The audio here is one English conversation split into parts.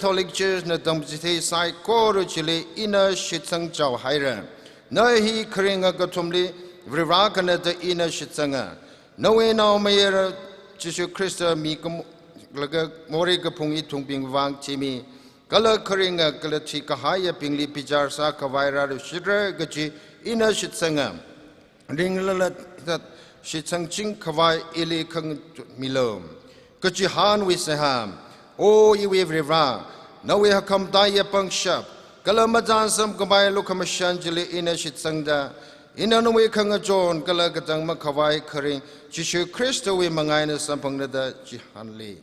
Catholic Church na damjite sai koru chile ina shitsang chau hairan. Na hi kringa gatumli vriragana da ina shitsanga. No way now mayor Jesu Christa mi laga mori kapung itung ping wang chimi. Kala kringa kala chi kahaya pingli pijar sa kawaira shidra gachi ina shitsanga. Ringlala that shitsang ching kawai ili kang milom. Gachi han wisaham. O iwe vriva, na we ha kam daya pang shap. Kala majan sam kamay lukamashanjili ina shitsangda. Ina no we kanga John kala katang makawai karing. Jesu Christo we mangay na sampang nada jihanli.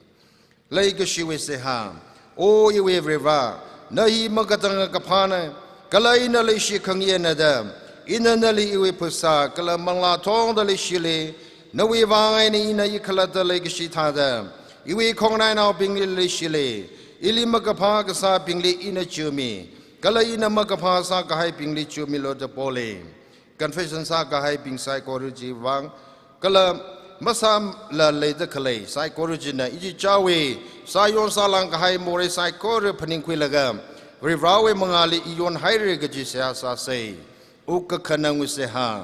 Lay gashi we seham. O iwe vriva, na hi magatang kapana. Kala ina li shi kang yenada. Ina nali iwe pusa. Kala mangla tong dali shili. Na we vangay ni ina ikalata lay gashi tada. Iwi kongnai nao pingli li shile, ili magapa kasa pingli ina chumi, kala ina magapa sa kahai pingli chumi lo de pole. Confession sa kahai ping sai koruji wang, kala masam la le de kale, sai koruji na iji chawe, sa yon sa lang kahai more sai koru paningkwi lagam, rivrawe mangali iyon haire gaji sa say, uka kanang wise ha,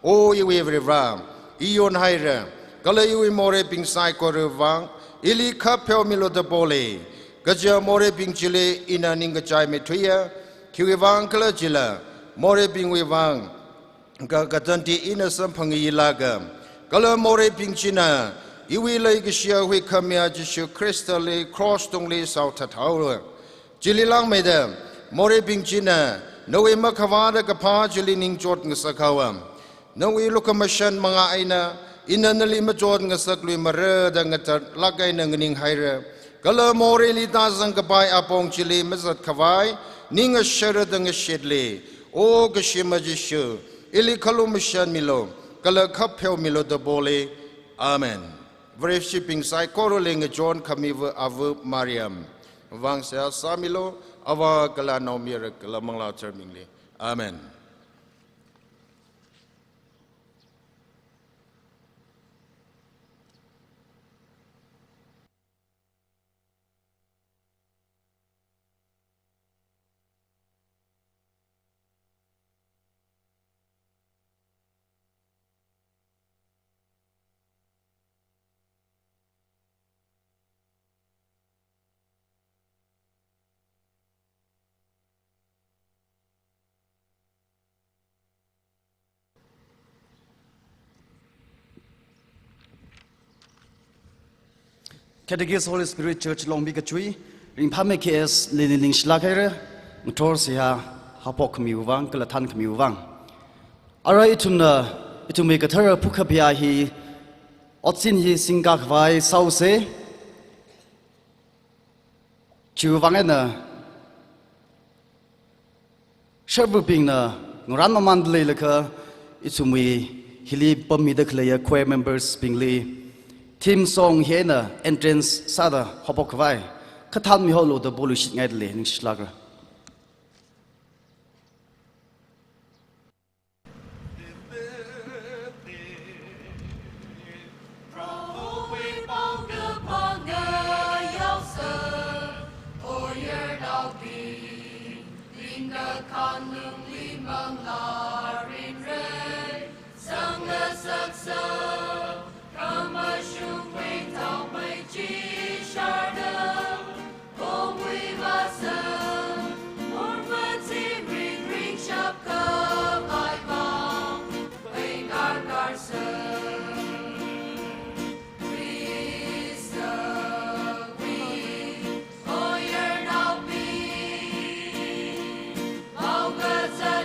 o iwi rivram, iyon haire, kala iwi more ping sai koru wang, ili kapel milo de bole gaja more ping chile ina ninga chai me thuya khiwe wang kala chila more ping we wang ga gatanti ina sampangi laga kala more ping china iwi lai gishia we kamya Jesu Christa le cross tong le sau thathaw chili lang me de more ping china no we makhawa da kapha chili ning chot ng sakawam no we lokamashan mga aina ina nali majod nga sakli mara da nga lagay na nganing haira kala more li ta sang kapay apong chili masat kawai ninga shara da nga shidli o gashima jishu ili kalu mishan milo kala kapel milo da bole amen vref shipping sai korole nga John kamiwa avu Mariam wang sa samilo awa kala no mira kala mangla termingli amen. Categories Holy Spirit Church Long Bikachui, Ring Pame KS Linin Shlakere, Torsia, Hapok Miwang, Kalatan Miwang. Ara itu make a terror Pukapia he, Otsin he Singak Vai Sause, Chuvangena, Shervupina, Norano Mandle Laka, Itumi, Hili Pomidaclea, choir members Bingley. Team song hena entrance sada hopokwai khathal mi holo the bolush ngai le ning shlagra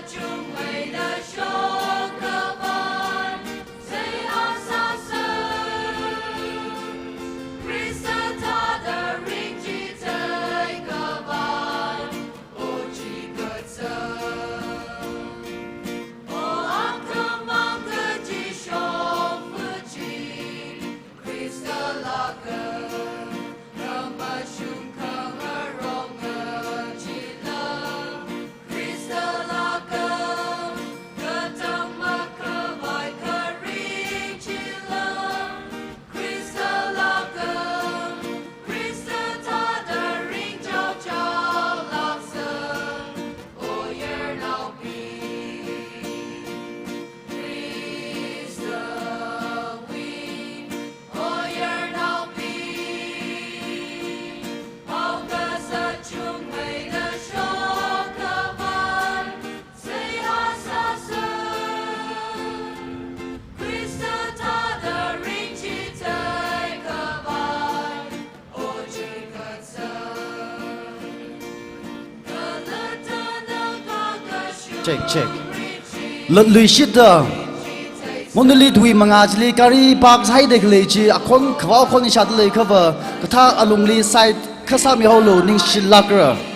Chung check. Let Luisita Monoli Dwi Mangajli Kari Park Hide Lechi, a con Kva Con Shadley cover, Kata Alumni side Kasami Holo Ning Shilakra.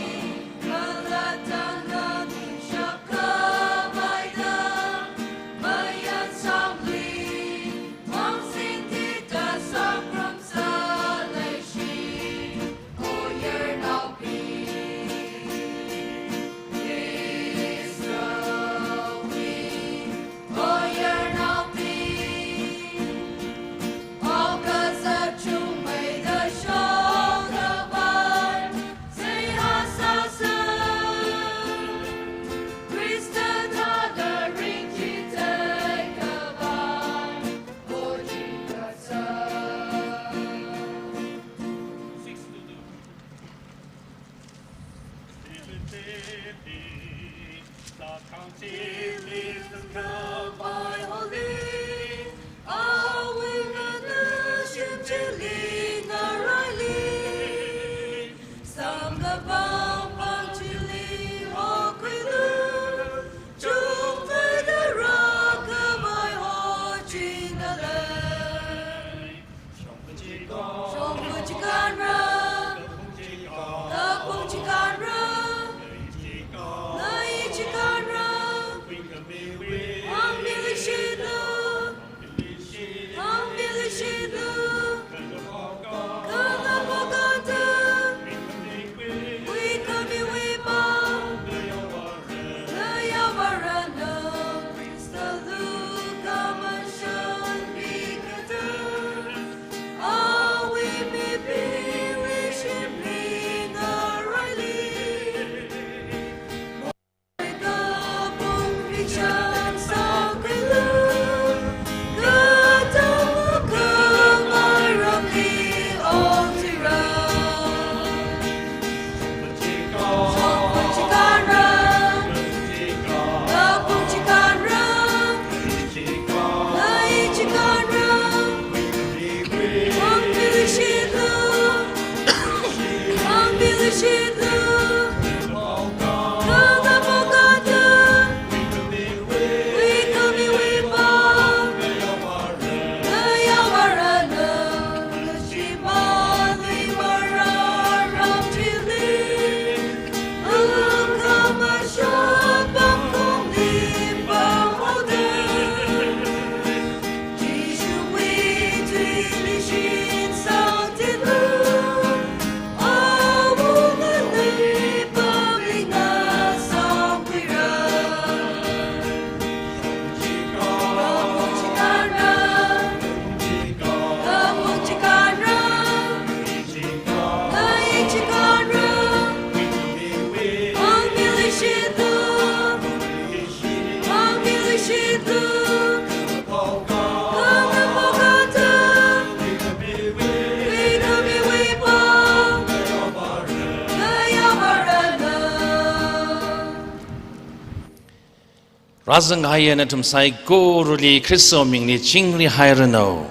Razang haya na tumsai ko ruli Kristo mingni chingli haya no.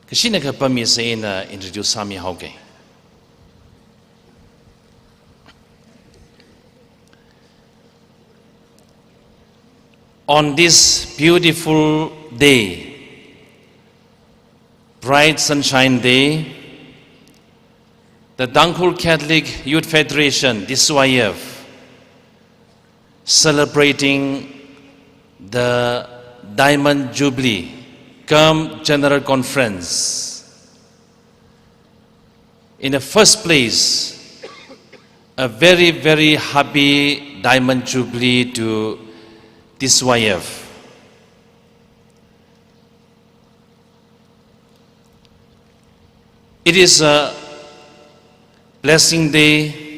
Kashina ka pamisa na introduce sami hauke. On this beautiful day, bright sunshine day, the Tangkhhul Catholic Youth Federation, DSYF, celebrating the Diamon Jubilee, come General Conference. In the first place, a very, very happy Diamond Jubilee to DSYF. It is a blessing day.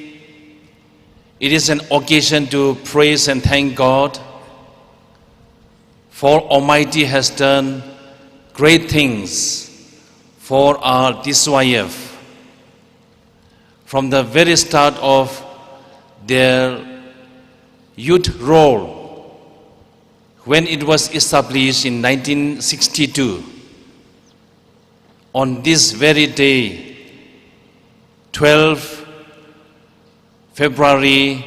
It is an occasion to praise and thank God, for Almighty has done great things for our DSYF. From the very start of their youth role, when it was established in 1962, on this very day, 12 February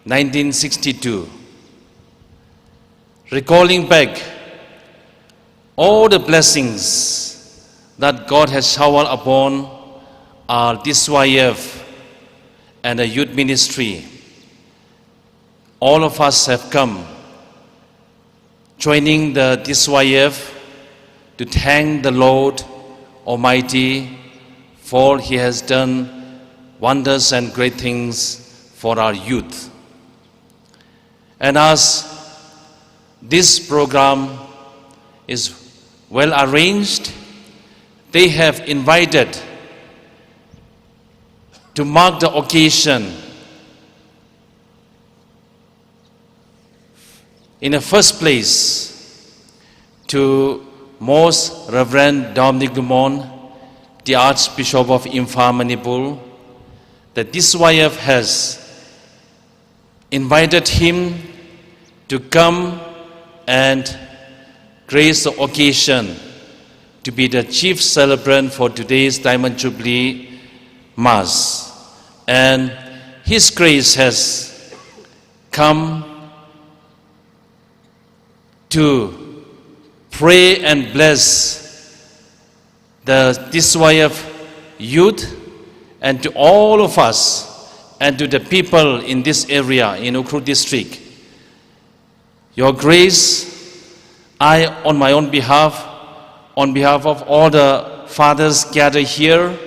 1962. Recalling back all the blessings that God has showered upon our DSYF and the youth ministry, all of us have come joining the DSYF to thank the Lord Almighty for He has done wonders and great things for our youth. And as this program is well arranged, they have invited to mark the occasion. In the first place, to Most Reverend Dominic Dumont, the Archbishop of Imphal, Manipur, that DSYF has invited him to come and grace the occasion to be the chief celebrant for today's Diamond Jubilee Mass. And His grace has come to pray and bless the DSYF youth and to all of us and to the people in this area in Ukhrul district. Your grace, I on my own behalf, on behalf of all the fathers gathered here,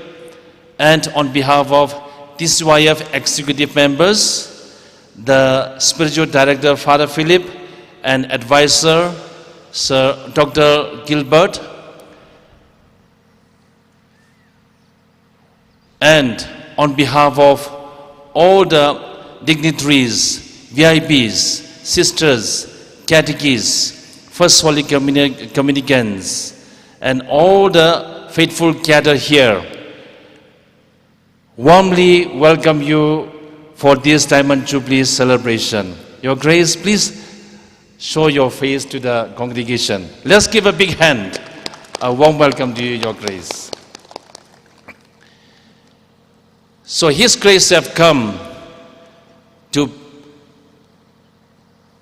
and on behalf of DSYF executive members, the spiritual director Father Philip and advisor Sir Dr. Gilbert, and on behalf of all the dignitaries, VIPs, sisters, catechists, First Holy Communicants, and all the faithful gathered here, warmly welcome you for this Diamond Jubilee celebration. Your Grace, please show your face to the congregation. Let's give a big hand, a warm welcome to you, Your Grace. So His Grace have come to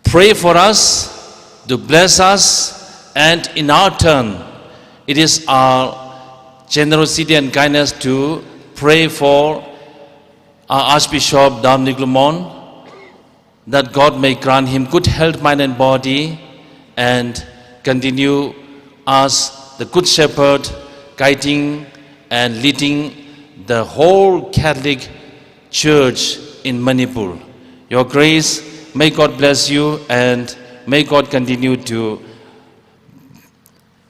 pray for us, to bless us, and in our turn, it is our generosity and kindness to pray for our Archbishop Dominic Dumont, that God may grant him good health, mind and body, and continue as the Good Shepherd, guiding and leading the whole Catholic Church in Manipur. Your Grace, may God bless you, and may God continue to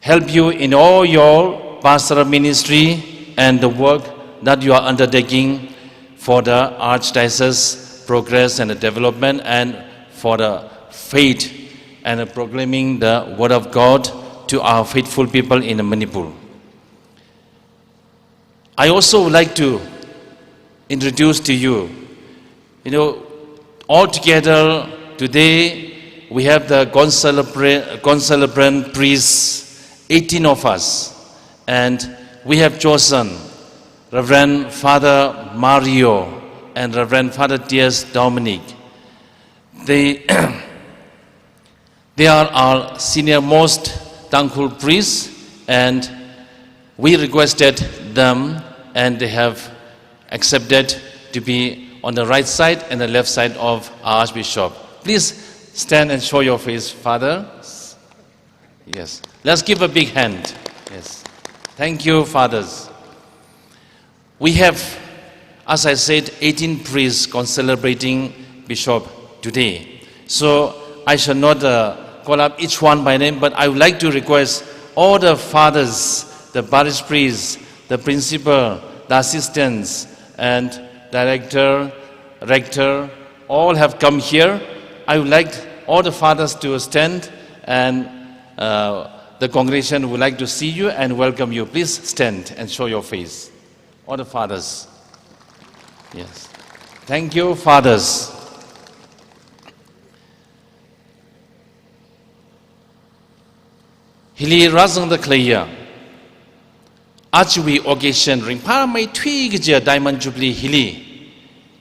help you in all your pastoral ministry and the work that you are undertaking for the Archdiocese progress and the development, and for the faith and proclaiming the Word of God to our faithful people in Manipur. I also would like to introduce to you, all together today we have the concelebrant priests, 18 of us, and we have chosen Reverend Father Mario and Reverend Father T.S. Dominic. They are our senior most Tangkhhul priests, and we requested them, and they have accepted to be on the right side and the left side of our Archbishop. Please stand and show your face, Father. Yes. Let's give a big hand. Yes. Thank you, fathers. We have, as I said, 18 priests celebrating Bishop today. So I shall not call up each one by name, but I would like to request all the fathers, the parish priests, the principal, the assistants, and director, rector, all have come here. I would like all the fathers to stand, and the congregation would like to see you and welcome you. Please stand and show your face. All the fathers. Yes. Thank you, fathers. Hili razang the clear. Archwi occasion ring paramay twig Diamond Jubilee Hili.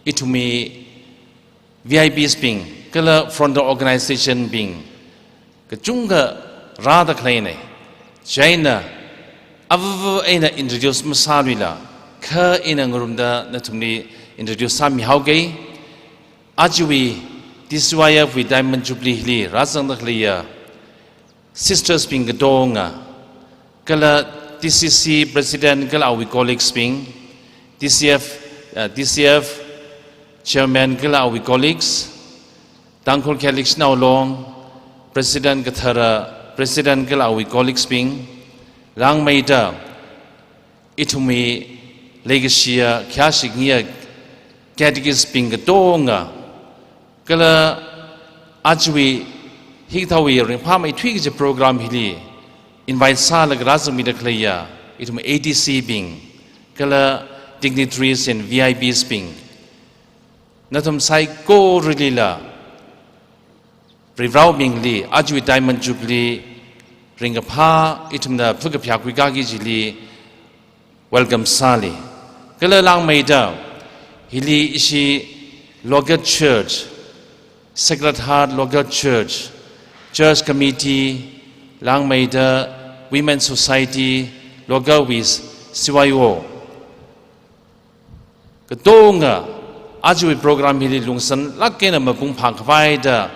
It me VIP sping, kala from the organization being, kachunga rada kleine, China, avu aina introduce masalila, ka ina ngurumda natumni introduce sami hauge, ajui diswaya with Diamon Jubilee li, razang dakliya, sisters being gadonga, kala DCC president kala awi colleagues being, DCF Chairman kala awi colleagues, Tangkhhul Catholics now long, President Kathara, President kala awi colleagues being, Lang Maida, Itumi, Legacia, Kyashik Nia, Catechist being gadonga, kala ajwi hitawi ringpama itwigi program hili, invite Salag Razamida Klaya, Itumi ADC being, kala dignitaries and VIPs being. Natum sai ko rilila rivrau mingli ajui Diamond Jubilee ringapha itumna phugapya kwigagi jili welcome sali kala lang maida hili ishi local church Sacred Heart local church committee lang maida women society local with siwayo kadonga ajui program hili lungsan lakena mapung phangkhwaida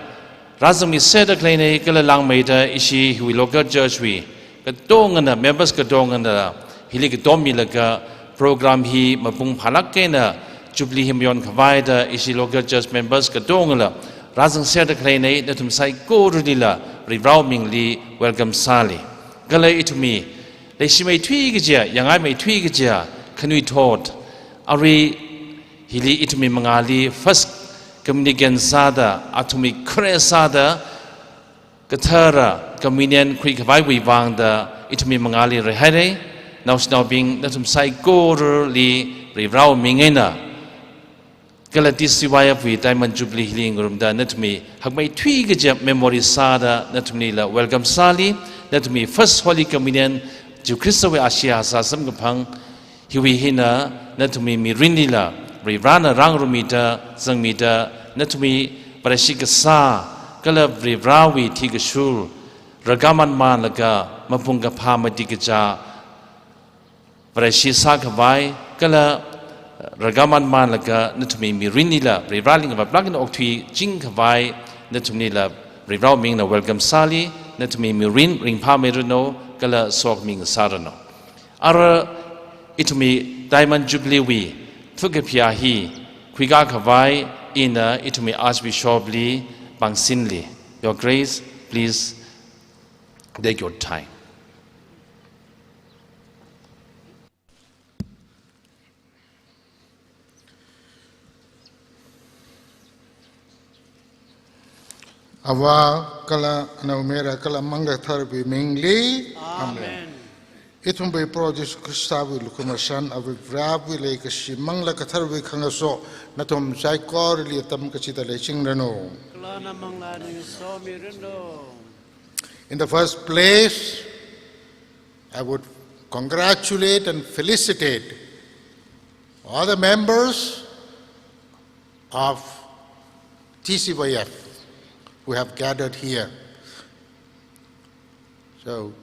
razami seda kleine kala lang maida ishi hui local church wi kadongana members kadongana hili kadomilaga program hi mapung phalakena Jubilee himyon khwaida ishi local church members kadongala razang seda kleine natum sai ko rudila rivrau mingli welcome sali kala itumi leishimai thui gija yangai mai thui gija khanui thot ari hili itumi mangali first communion sada atumi kre sada kathara communion khui khwai wi wangda itumi mangali rehare now being natum sai ko li rivrau mingena galati siwaya wi Diamond Jubilee hili ngurumda natumi hakmai thui geja memory sada natumi la welcome sali natumi first holy communion ju Christo we asia sa samgapang hiwi hina natumi mirinila Rivrana rangrumita zangmita natumi parashikasa kala rivrawi tigashul ragaman malaga mapunga pama dikaja parashisa kawai kala ragaman malaga natumi mirinila rivraling of a plug in octui jing kawai natumi la rivrau ming na welcome sali natumi mirin ring pameruno kala sok ming sarano ara itumi Diamond Jubilee wi Fugapia hi, Kwiga Kavai, Ina, Itumi Archbishop Lee, Bangsinli. Your Grace, please take your time. Awa kala naumera kala manga tharbi mingli. Amen. Itum be produce kustawi lukumasan awi vrawi le kasi mangla katharwi khangaso natum sai kor li tam kasita le chingrano. In the first place, I would congratulate and felicitate all the members of TCYF who have gathered here. So,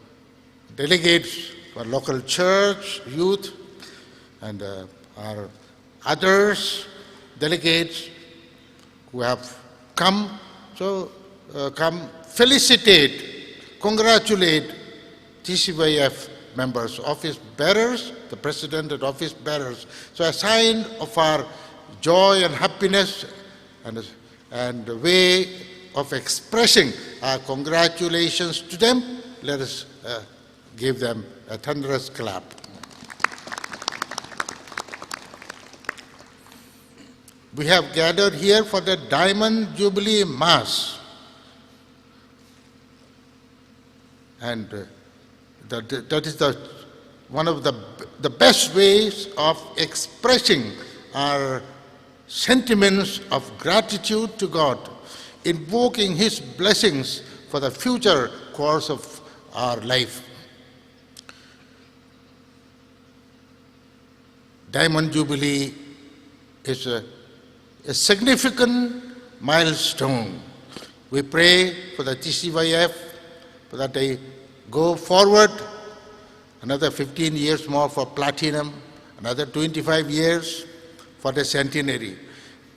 delegates for local church, youth, and our others, delegates who have come, come felicitate, congratulate TCYF members, office bearers, the president and office bearers. So a sign of our joy and happiness and a way of expressing our congratulations to them, let us give them a thunderous clap. We have gathered here for the Diamond Jubilee Mass. And that is one of the best ways of expressing our sentiments of gratitude to God, invoking His blessings for the future course of our life. Diamond Jubilee is a significant milestone. We pray for the TCYF, for that they go forward, another 15 years more for platinum, another 25 years for the centenary.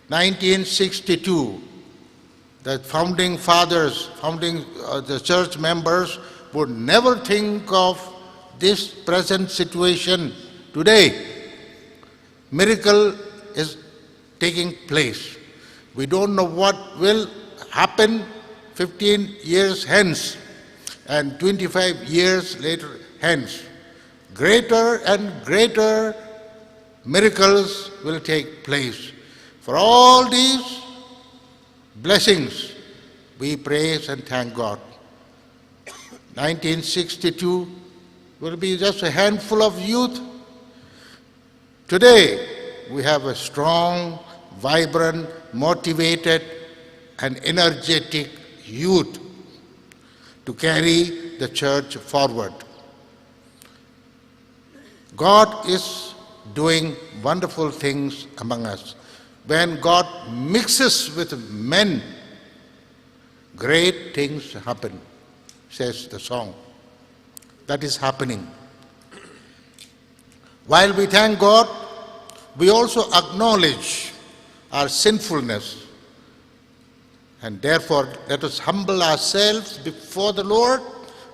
1962, the founding fathers, the church members would never think of this present situation today. Miracle is taking place. We don't know what will happen 15 years hence and 25 years later hence. Greater and greater miracles will take place. For all these blessings, we praise and thank God. 1962 will be just a handful of youth. Today, we have a strong, vibrant, motivated, and energetic youth to carry the church forward. God is doing wonderful things among us. When God mixes with men, great things happen, says the song. That is happening. While we thank God, we also acknowledge our sinfulness. And therefore, let us humble ourselves before the Lord,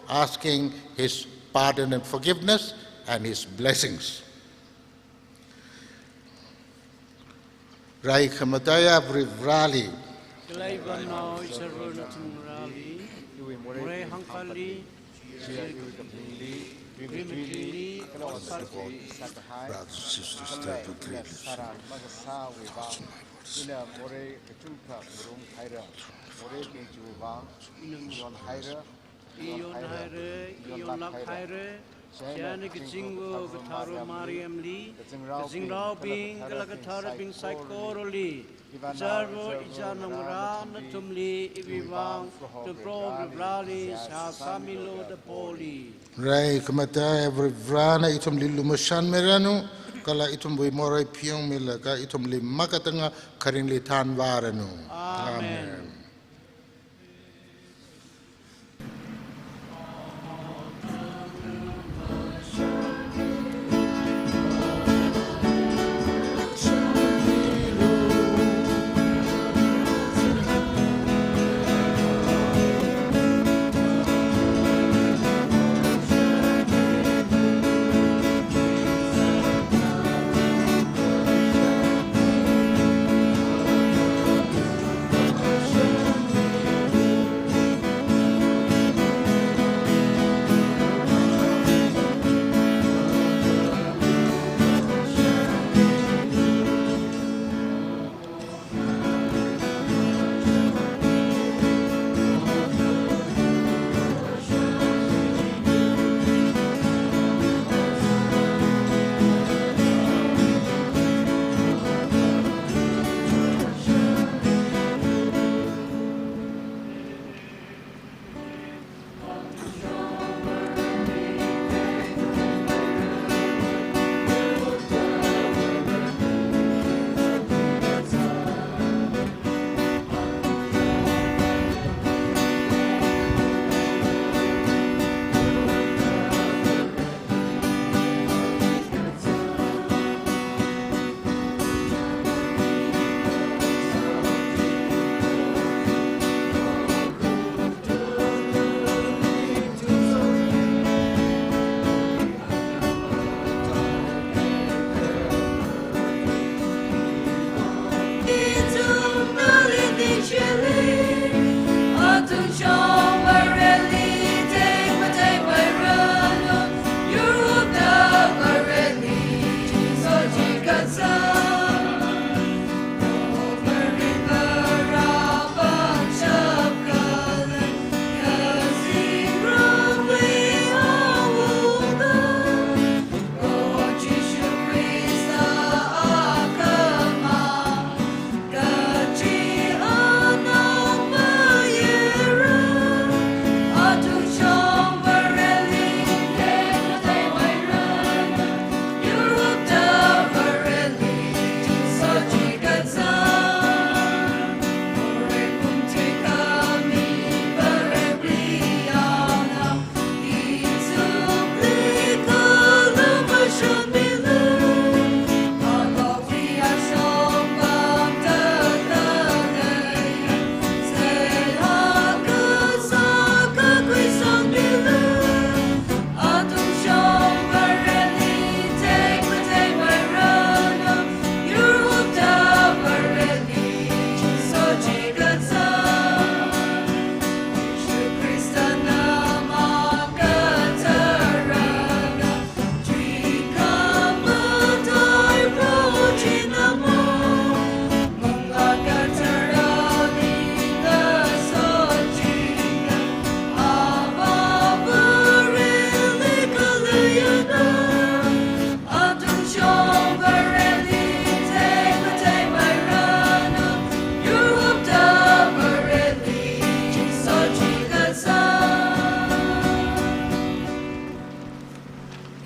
asking His pardon and forgiveness and His blessings. Rai Khamataya Vrivrali. Siane kecinggu ketaru Mariam li, kecingrau bing kalakataru bing saikoro Zarvo ijanang ran tumli ibiwang tumpro brali sa samilo de poli. Rai Kamata Vrana itum li lumushan meranu, kala itum bui morai piong milaka itum li makatanga karin li tan varanu. Amen.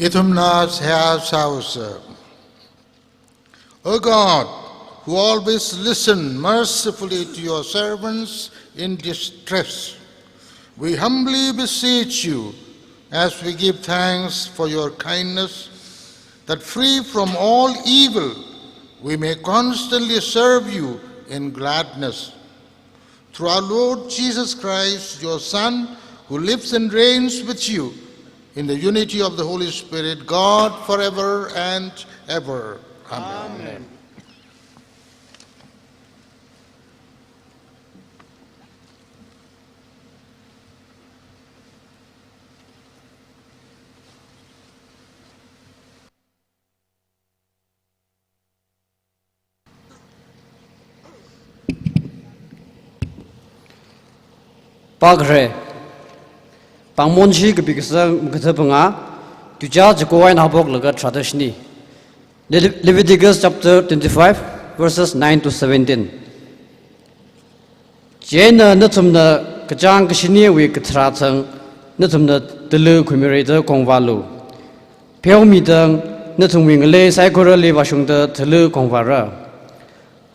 Ithumnas has house. O God, who always listen mercifully to your servants in distress, we humbly beseech you as we give thanks for your kindness, that free from all evil we may constantly serve you in gladness. Through our Lord Jesus Christ, your Son, who lives and reigns with you in the unity of the Holy Spirit, God forever and ever. Amen. Amen. Pagre Pangmonji Gabikasang Gatapanga, Tuja Jacoin Habok Laga traditioni. Leviticus chapter 25, verses 9 to 17. Jena Natumna Kajang Kashini we Katratang Natumna Delu Kumirator Kongvalu. Piomidang Natumwing Le Saikora Levashunda Telu Kongvara.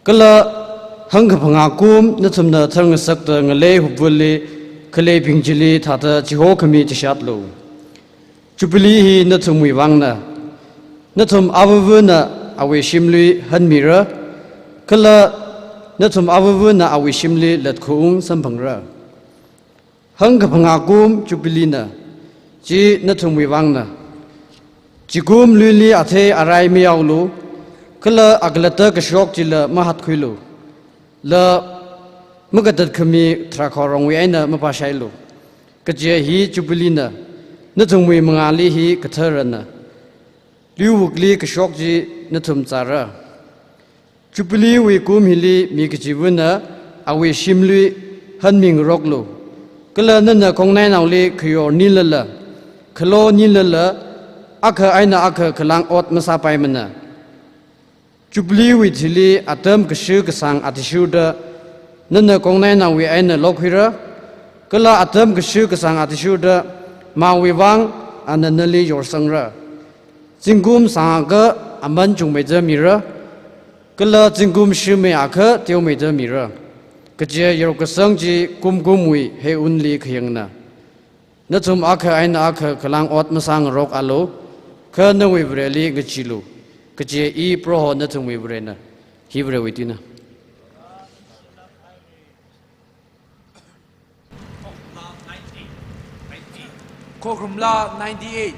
Kala Hungapangacum Natumna Tangasakta Ngale Hubuli. Kale Pingjili Tata Jiho Kami Tishatlu. Jubilee Natum Wivangna. Natum Avavuna Awe Shimli Hanmira. Kala Natum Avavuna Awe Shimli Let Kuung Sampangra. Hungapangagum Jubilina. Ji Natum Wivangna. Jigum Luli Ate Arai Miaulu. Kala Aglata Kashok Jila Mahatkuilu. La Magadat kami trakorong we aina mapashailu. Kajia hi Jubilina. Natum we mangali hi katarana. Liwukli kashokji natum zara. Jubilee we kum hili mikajivuna awe shimli hanming roglu. Kala nana kongnai nauli kuyor nilala. Kalo nilala aka aina aka kalang ot masapai mana. Jubilee we tili atam kashu kasang atishuda. Nana kongnai na we aina lokhira. Kala atam kashu kasang atishuda. Ma we wang ananali yorsangra. Zingum sanga aman jungmeja mira. Kala zingum shume aka tiomeja mira. Kajia yorokasangji kumgumwi he unli kayangna. Natum aka aina aka kalang ot masang rok alo. Ka na we vreli gachilu. Kajia I proho natum we vrena. Hivre witina. Kokum La 98.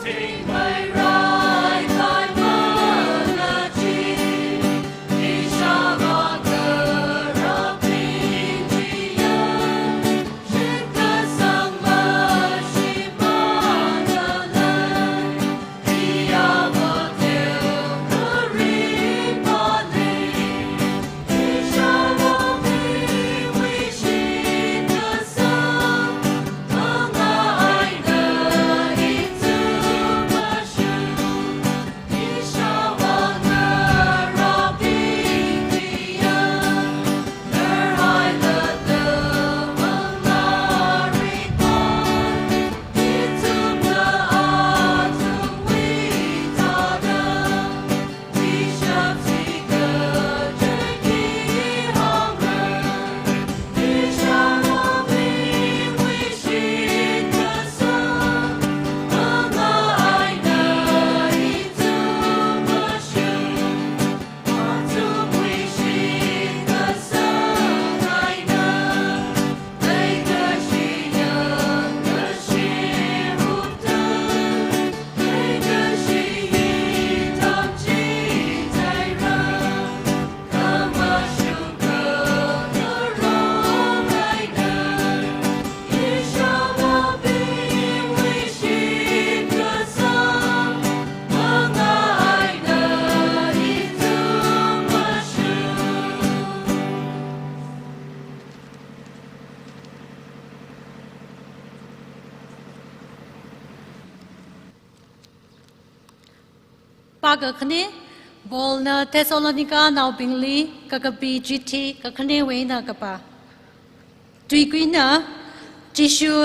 Take my right, my monarchy, Ishawagar of India, Shikha Sangma Shimanalan, Iyavatil Karipale, Ishawami Wishita Sam, Mangaina Itu. Pagakne, Bolna Thessalonica now Bingli, Kakapi GT, Kakane Wena Kapa. Tuikuina, Jishu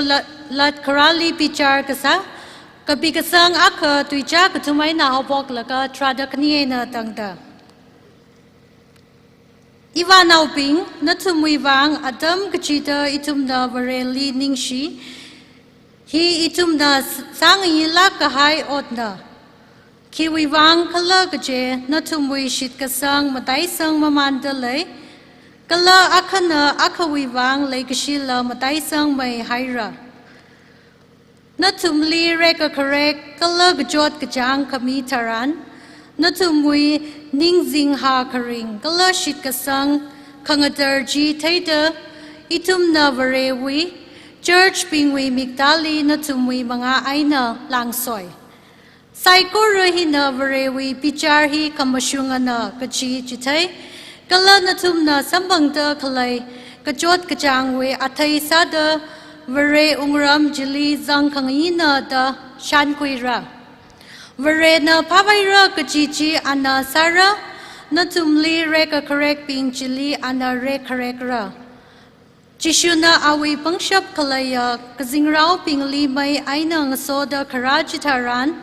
lat karali pichar kasa, kabikasang aka tuija katumay na hopok laka tradakniye na tangda. Iwa nauping, natumuivang adam kachita itum na vareli ningshi, hi itum na sangi la kahai otna. Kiwiwang kala gaje, natumui shit kasang matay sang mamandalay, kala akana akawiwang lay kashila matay sang may haira. Natumli reka karek, kala gajot kajang kami taran, natumui ningzing ha karing, kala shit kasang kangadarji taida, itum na varewi, church pingwi migdali natumui mga aina langsoy. Saikura hina varewi picharhi kamashungana kachi chitay, kala natumna sambangda kalay, kajot kajangwe atay sada, vare ungram jili zangkangina da shankuira. Vare na pavaira kachichi ana sara, natumli reka karek ping jili ana re karekra. Chishuna awi pangshap kalaya, kazingrao ping limay aina ngasoda karajitaran,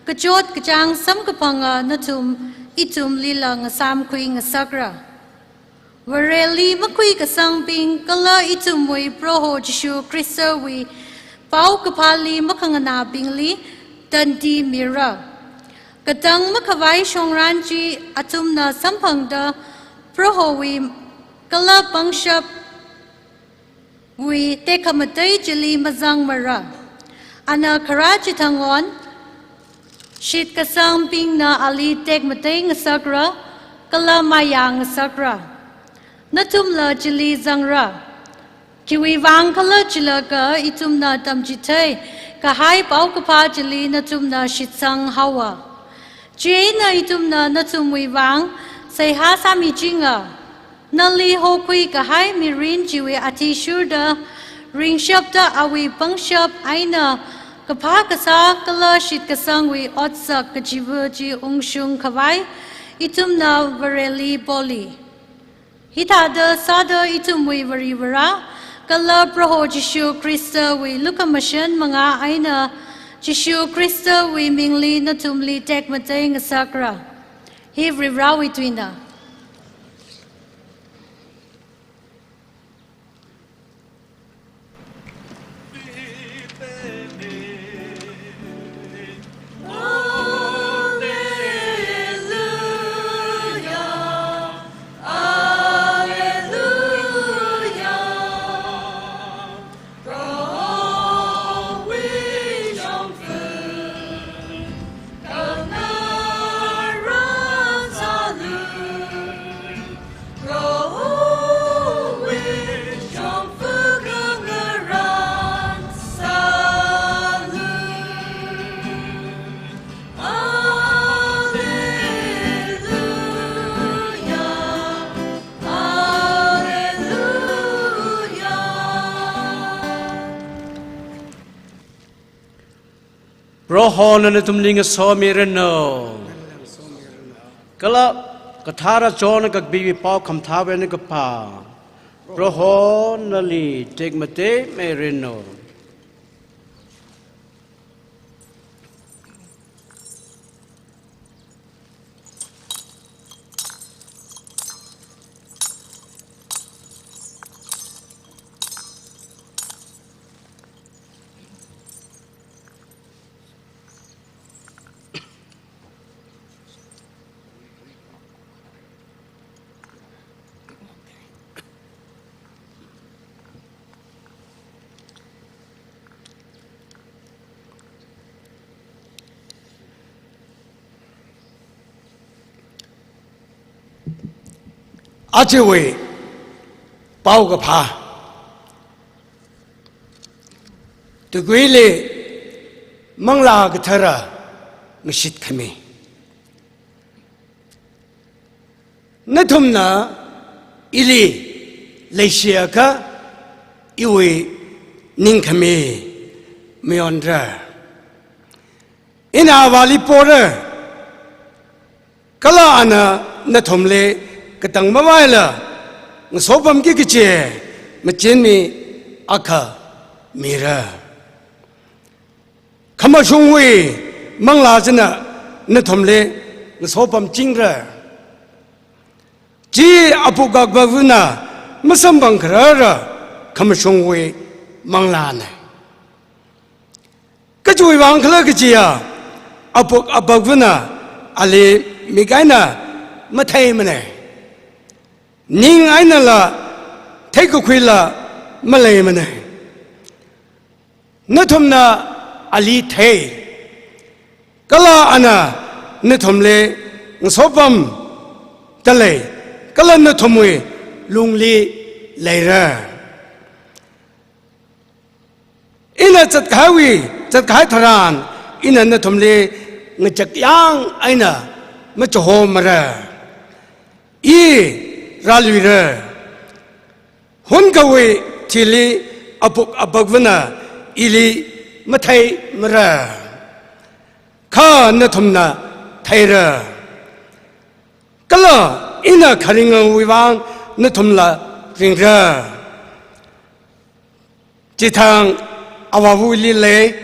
kajot kajang samkapanga natum itum lila ngasam kui ngasagra. Vareli makui kasang ping kala itum wi proho Jishu Krista wi pau kapali makangana pingli dandi mira. Katang makawai shongranji atum na sampangda proho wi kala pangshap wi tekamatay jili mazang mara. Ana karajitangon shit kasang ping na ali tek matay ngasagra, kala mayang ngasagra. Natumla jili zangra. Kiwiwang kala jilaga itum na damjitay, kahai pau kapa jili natum na shitsang hawa. Jay na itum na natumwiwang, say ha sami jinga. Nali hokui kahai mirin jiwi ati shurda, ring shabda awi pangshab aina, kapa kasa kala shit kasangwi otsak kajivuji ungshung kawai, itum na vareli boli. Hitada sada itum wi varivara, kala proho Jishu Krista wi lukamasyan mga aina, Jishu Krista wi mingli natumli tek matay ngasakra. Hivrivrawi twina. Rohon na tumling so mireno. Kala kathara chon kagbibi pau kamthawe ne kapa. Rohon na li tek mate mireno. Achewe pau ka pha tugwile mangla ka thara ngshit khame nathumna ili leishia ka iwe ning khame meondra ina wali pora kala ana nathumle Katang mawala, ngasopam ki kiche, Majini Aka Mira Kamashungwe Manglazana Natomle Nasopam Chingra Ji Apugagavuna Masambangkarara Kamashungwe Manglana Kajui Wankala Kajia Apuk Abaguna Ali Migaina Mataimane Ning Ainala Take a quilla Malaymane Natumna Ali Tay Kala Ana Natumle Nsopam Tale Kala Natumwe Lungli Laira Ina Zatkawi Zatkataran Ina Natumle Najakyang Aina Machahomara E Ralvira Hungawe Tili Apuk Abagvana Ili Matai Mara Ka Natumna Taira Kala Ina Karinga Wivang Natumla Ringra Jitang Awawuli Le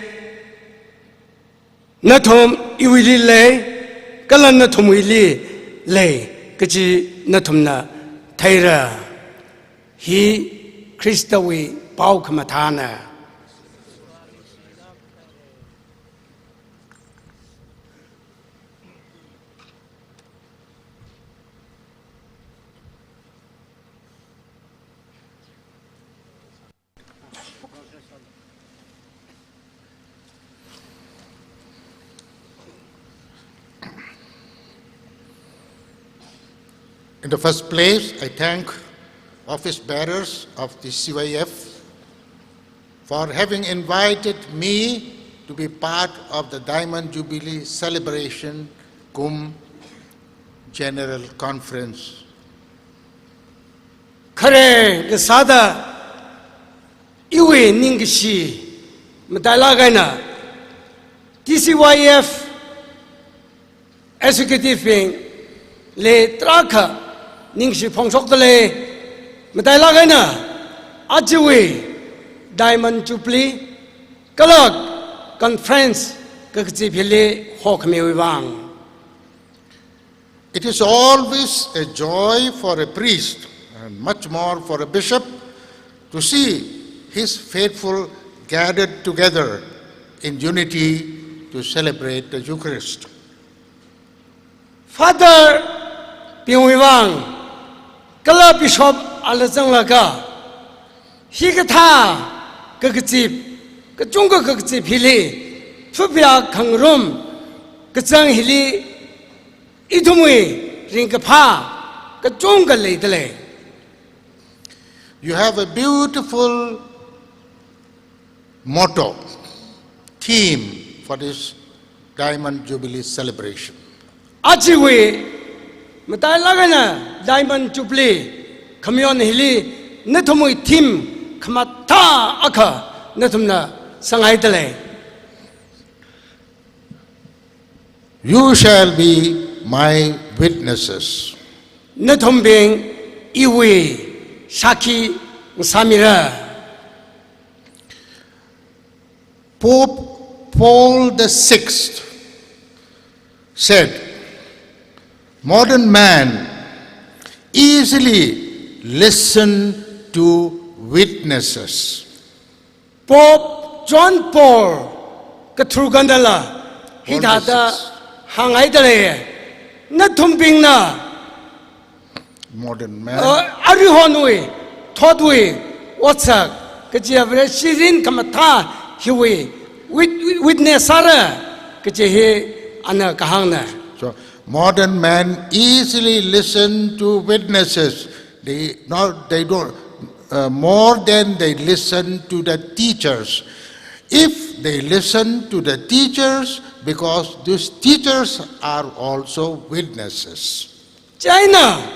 Natum Iwili Le Kala Natum Wili Le Kaji Natumna Taira He Christawi Paukamatana In the first place, I thank office bearers of the CYF for having invited me to be part of the Diamond Jubilee celebration General Conference. Kare Gasada Iwe Ningishi Madalagana TCYF Executive Le Traka Ningshi Pongsok Le Madalagana Ajiwe Diamond Jubilee Kalak Conference Kakzipile Hokmewang. It is always a joy for a priest and much more for a bishop to see his faithful gathered together in unity to celebrate the Eucharist. Father Pingwang Kala Bishop Alazanglaga Hikata Kakzip Kajunga Kakzip Hili Fubia Kangrum Kazang Hili Itumwe Rinkapa Kajunga Ladele. You have a beautiful motto, theme for this Diamond Jubilee celebration. Ajiwe Matalagana Diamond Jubilee Kamyon Hili Natumui Tim Kamata Aka Natumna Sangaitale. You shall be my witnesses. Natumbing Iwe Shaki Samira. Pope Paul VI said, modern man easily listen to witnesses. Pope John Paul Katrugandala Hidada Hangaitale Natumbing na Modern man. Arihonwe Todwe Watsak Kajiavre Shirin Kamata Hiwe Witness Sara Kajihe Anna Kahana. So modern man easily listen to witnesses. They don't more than they listen to the teachers. If they listen to the teachers, because these teachers are also witnesses. China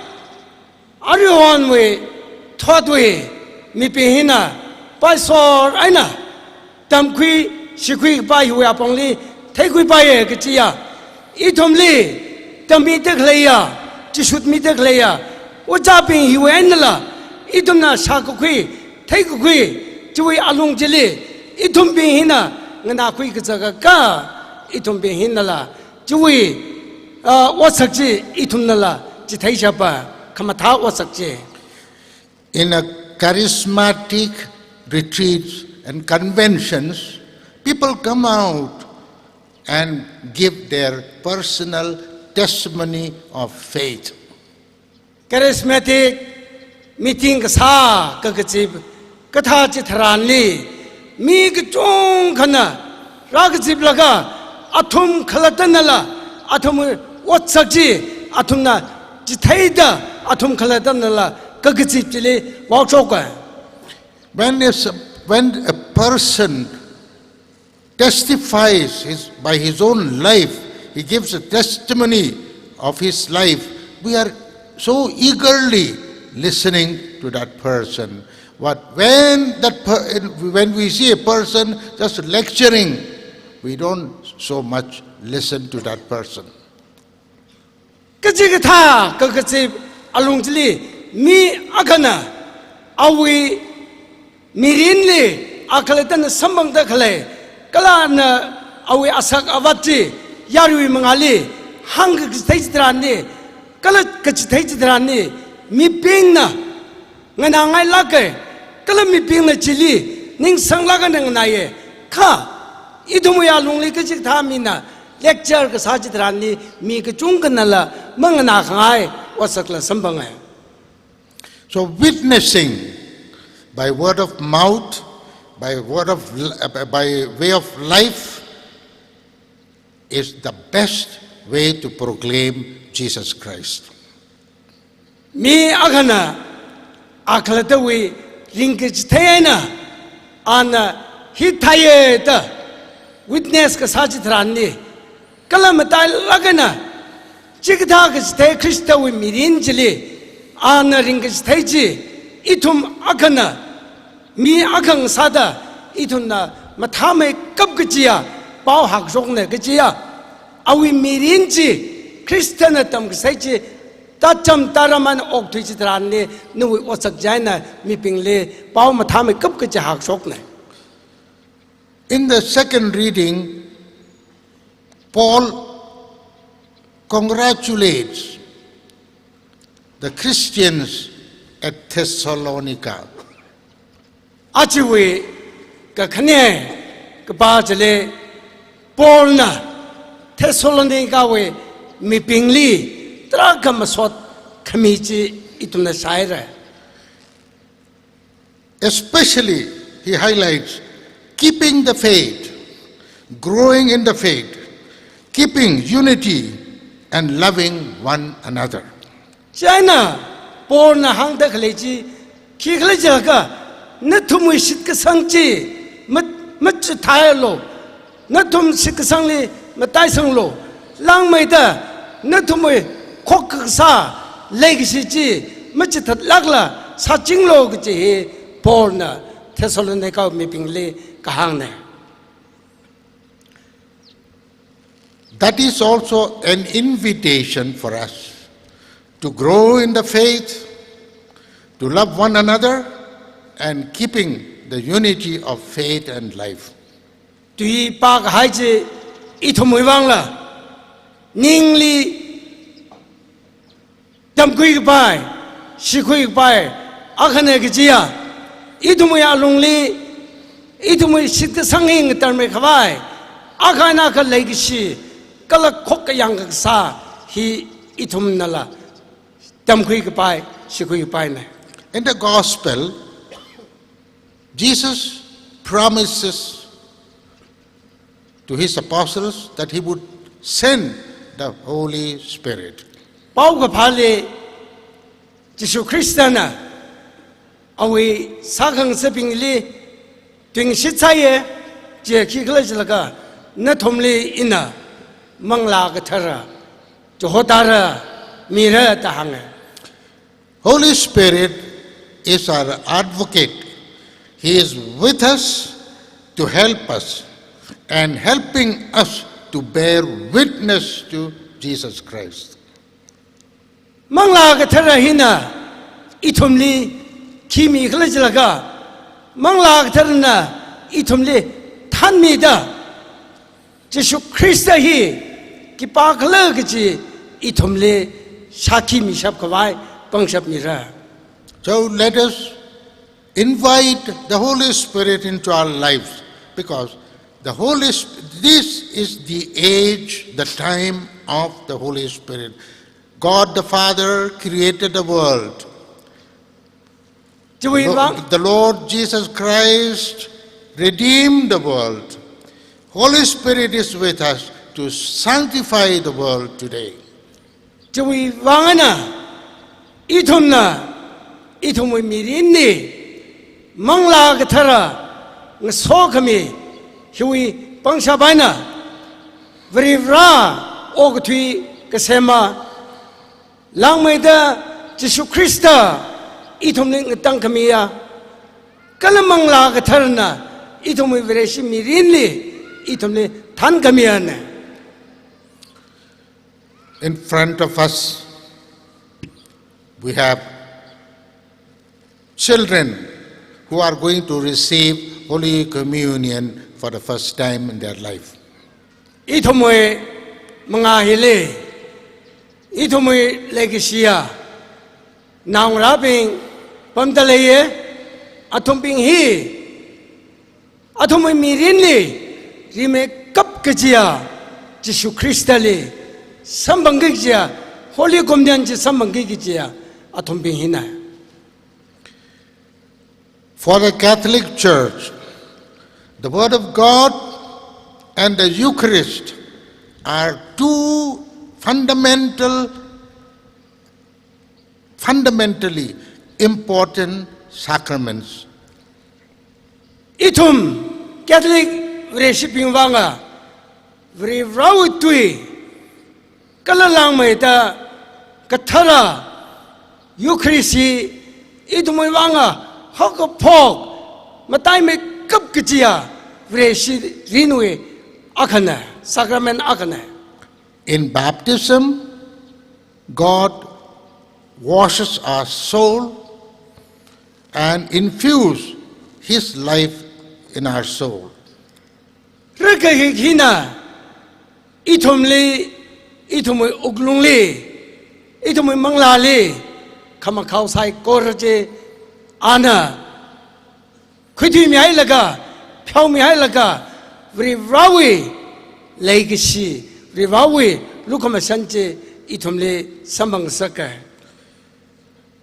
Arihonwe Todwe Mipihina Pasor Aina Tamqui Shikui Bai Huapongli Takui Baye Kachia Itomli Tamitakleya Chishut Mitaklea What's up in Huenla Itumna Shakui thấy cái quỷ chui alung chỉ li ít thùng biển hin à người nào quỷ cái giờ cả ít thùng biển hin là chui what sắc gì ít thùng là chỉ thấy sao ba khăm tháo what sắc gì. In a charismatic retreats and conventions, people come out and give their personal testimony of faith. Charismatic meeting sa kagachib katha chitharani mi kachong khana ragachib laga athum khalatanala athum watsakji athumna chithaida athum khalatanala kagachib chile wauchoka. When a person testifies by his own life, he gives a testimony of his life, we are so eagerly listening to that person. But when we see a person just lecturing, we don't so much listen to that person. Kajikatha kagachib alungli mi agana awi mirinli akalatan sambang dakhale kalana awi asak avati yarui mangali hang kajithaidrani kala kajithaidrani mi pingna nganangai lake kala mi pingna chili ning sanglaga nang naye kha idumuya lungli kajikatha mina lecture ka sajidrani mi ka chungkanala mangana khangai wasakla sambanga. So witnessing by word of mouth, by way of life, is the best way to proclaim Jesus Christ. Mi agana aklatawi ringkitayena ana hitayeta witness ka sajidrani kalamatai lagana chikta ka stay Christawi mirin jili ana ringkitaji itum agana mi agang sada itunna mathame kapgjiya pau haksokne gjiya awi mirinji Christiana tam ksaiji tacham taraman okthijidrani nuwi osak jaina mi pingle pau mathame kapgjiya haksokne. In the second reading, Paul congratulates the Christians at Thessalonica. Achiwe ka khane ka ba jale Paul na Thessalonica we mi pingli tra ka masot khamichi ituna saira. Especially, he highlights keeping the faith, growing in the faith, keeping unity, and loving one another. China, Paul na hang da khaleji ki khaleja ka nathum shit ka sangchi mat thayalo nathum shit ka sangli matai sanglo lang mai da nathum khok sa legsi ji mat that lagla sa jinglo gji Paul na Thessalonica mi pingle ka hang ne. That is also an invitation for us to grow in the faith, to love one another, and keeping the unity of faith and life. Tui pa ka haiji ithumui wangla ningli tamkui bai sikhui bai akhane gjiya ithumui alungli ithumui sit sanging tarme khawai akhana ka legisi kala khok yang sa hi ithum nala tamkhui bai sikhui bai na. In the gospel, Jesus promises to his apostles that he would send the Holy Spirit. Pau ka phale Jesus Christana awi sakhang sepingli twing sitsaye je khiklajlaga na thomli ina mangla ka thara johotara mira tahanga. Holy Spirit is our advocate. He is with us to help us and helping us to bear witness to Jesus Christ. Mangla ka thara hina ithomli kimi khlajlaga mangla tharna itumle than mi da Jesu Christa hi ki pakla ki itumle shaki mi shap kwai pangshap mira. So let us invite the Holy Spirit into our lives, because this is the age, the time of the Holy Spirit. God the Father created the world. The Lord Jesus Christ redeemed the world. Holy Spirit is with us to sanctify the world today. Jui wangana itumwe mirinni mangla gathara ngasokami hui pangshabana vrivra ogthui kasema langmaida Jesu Christa itumne tangkamiya kalamangla gatharna itumwe vreshi mirinni itumne thankamiya. In front of us, we have children who are going to receive Holy Communion for the first time in their life. Itumwe mangahile, itumwe legacia, nang raping pamdaleye, atumping hi, atumwe mirinli, rime kap kajia, Jesu Christali. Sambangijia, Holy Communion Sambangijia, Atombihina. For the Catholic Church, the Word of God and the Eucharist are two fundamentally important sacraments. Itum Catholic worshiping wanga, very rautui. Kalalang maita kathara Eucharist itumay wanga hakapok matay may kapkitiya vreshi rinwe akana sacrament akana. In baptism, God washes our soul and infuse His life in our soul. Rekahina itumli itumwe uglungli, itumwe manglali, kamakau sai korje ana, kuti miyai laga, piao miyai laga, vrivawi legacy, vrivawi lukamasanche itumle sambang saka.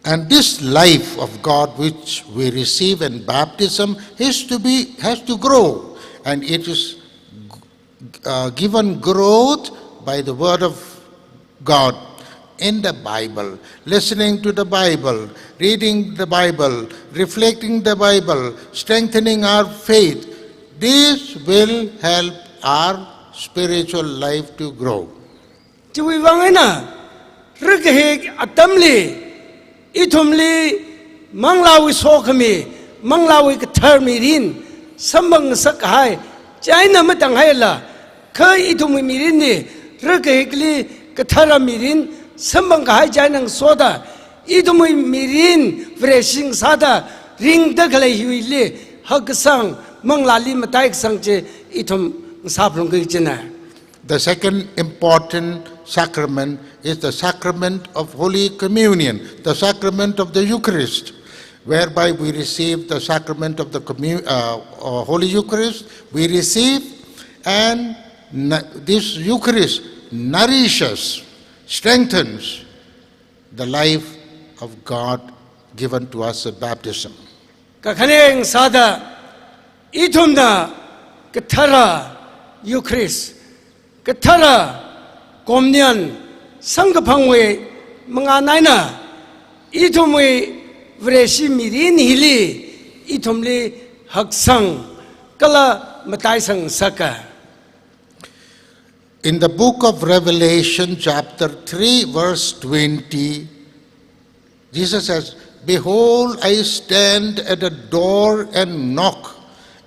And this life of God which we receive in baptism has to grow, and it is given growth by the Word of God in the Bible, listening to the Bible, reading the Bible, reflecting the Bible, strengthening our faith. This will help our spiritual life to grow. Chui wangena, rikahik atamli, itumli, manglawi sokami, manglawi katermirin, sambang sakhai, China matanghaila, kai itumi mirini, Rekahikli, Katara Mirin, Sambangahai Janang Soda, Idumi Mirin, Vreshing Sada, Ring Dakale Huili, Hagasang, Manglali Mataik Sangche, Itum Saprungijana. The second important sacrament is the sacrament of Holy Communion, the sacrament of the Eucharist, whereby we receive the sacrament of the Holy Eucharist, we receive, and this Eucharist nourishes, strengthens the life of God given to us at baptism. Kakhaneng sada itumna kathara Eucharist, kathara komnian sangapangwe mga naina itumwe vreshi mirin hili itumli haksang kala mataisang saka. In the book of Revelation, chapter 3, verse 20, Jesus says, "Behold, I stand at the door and knock.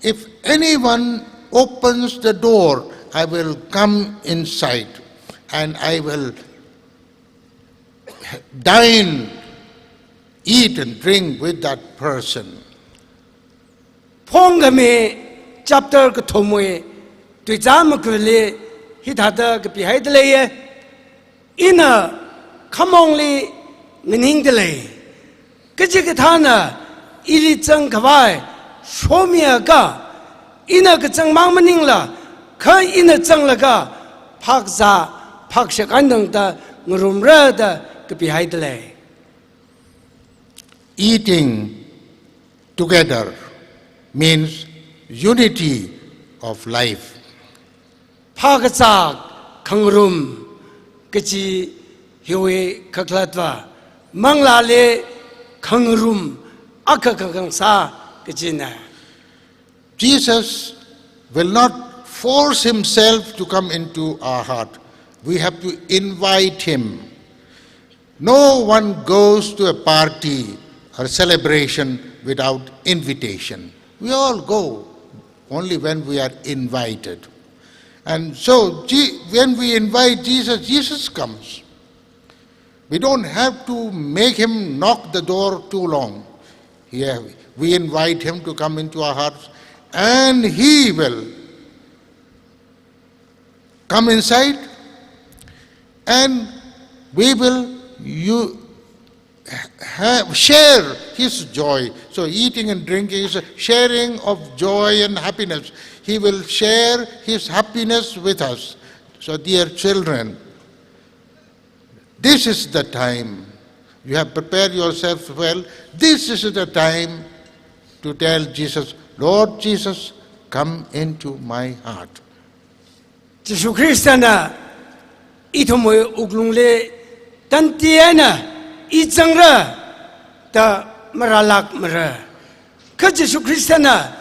If anyone opens the door, I will come inside and I will dine, eat and drink with that person." phong ga me chapter ka thomwe tu jam ko le hi tha da ka pi hai de le ye ina khamong le ngning de le ka ji ka tha na ili chang ka wai sho mia ga ina ka chang mang maning la kha ina chang la ga phak za phak sha kan dang da ngrum ra da ka pi hai de le Eating together means unity of life. Phagachak khangrum kachi hiwe khaklatwa manglale khangrum akakangsa kachina. Jesus will not force himself to come into our heart. We have to invite him. No one goes to a party or celebration without invitation. We all go only when we are invited. And so when we invite Jesus, Jesus comes. We don't have to make him knock the door too long. Yeah, we invite him to come into our hearts, and he will come inside, and we will share his joy. So eating and drinking is a sharing of joy and happiness. He will share his happiness with us. So dear children, this is the time. You have prepared yourselves well. This is the time to tell Jesus, Lord Jesus, come into my heart. Jesus Christ na itomoy uglungle tantiana ijangra ta maralak mara. Ka Jesus Christ na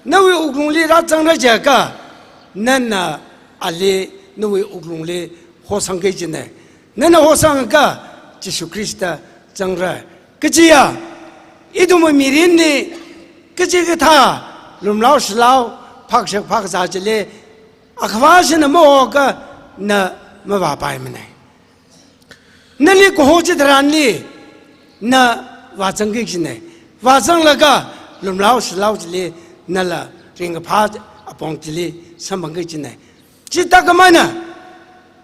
nawe uglungle ra jangra jaga nana ale nawe uglungle hosangge jine. Nana hosangga Jesus Christ jangra. Kajiya itomoy mirinni kajiga tha lumlao shlao phakshak phaksa jile akhwasina moga na mabapai mane nali ko hoje dranli na wachanggi jine wachang laga lumlao shlao jile nala ring pha apong jile samanggi jine chitakamana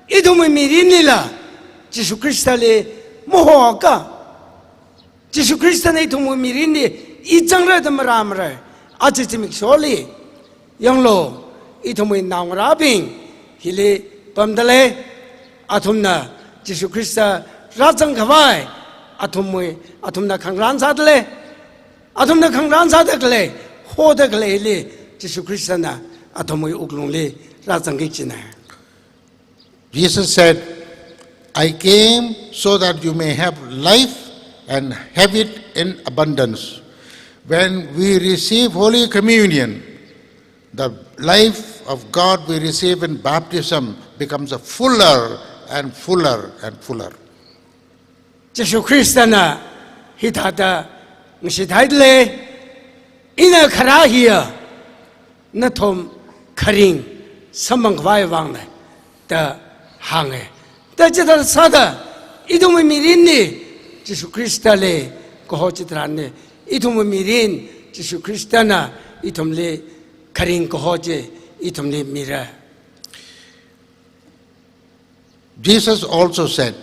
idume mirini la Jesus Christ le moga Jesus Christ ne idume mirini ijangra de maramra ajimik soli yanglo itomoy naungrabing hili pamdale atumna Jesus Christ rajang khawai atumna khangran sadle atumna khangran sadakle hodakle hili Jesus Christ na atomoy uglungle rajang gichina. Jesus said, I came so that you may have life and have it in abundance. When we receive Holy Communion, the life of God we receive in baptism becomes a fuller and fuller and fuller. Jesus Christ na hitata ngsidhaidle ina kharahia nathom kharing samangwai wangne ta hange ta jeta sada idum mirinni Jesus Christ le ko chitranne idum mirin Jesus Christ na itumle karing ko hoje itumle mira. Jesus also said,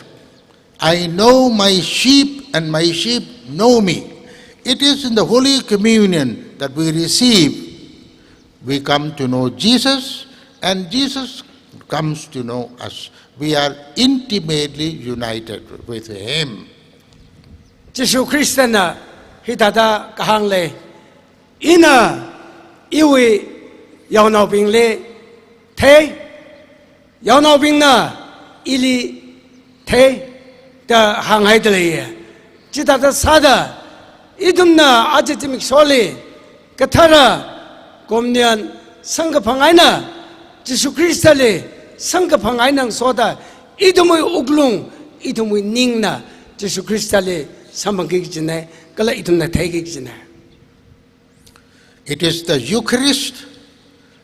I know my sheep and my sheep know me. It is in the Holy Communion that we receive. We come to know Jesus and Jesus comes to know us. We are intimately united with him. Jesus Christ na hitata kahang le ina iwi yao nao bing le te yao nao bing na ili te da hang hai de le ji da sada idum na ajimik soli kathara komnian sang phangai na Jesus Christ le sang phangai nang soda idumoi uglung idumoi ning na Jesus Christ le samanggi jine kala idum na thai jine. It is the Eucharist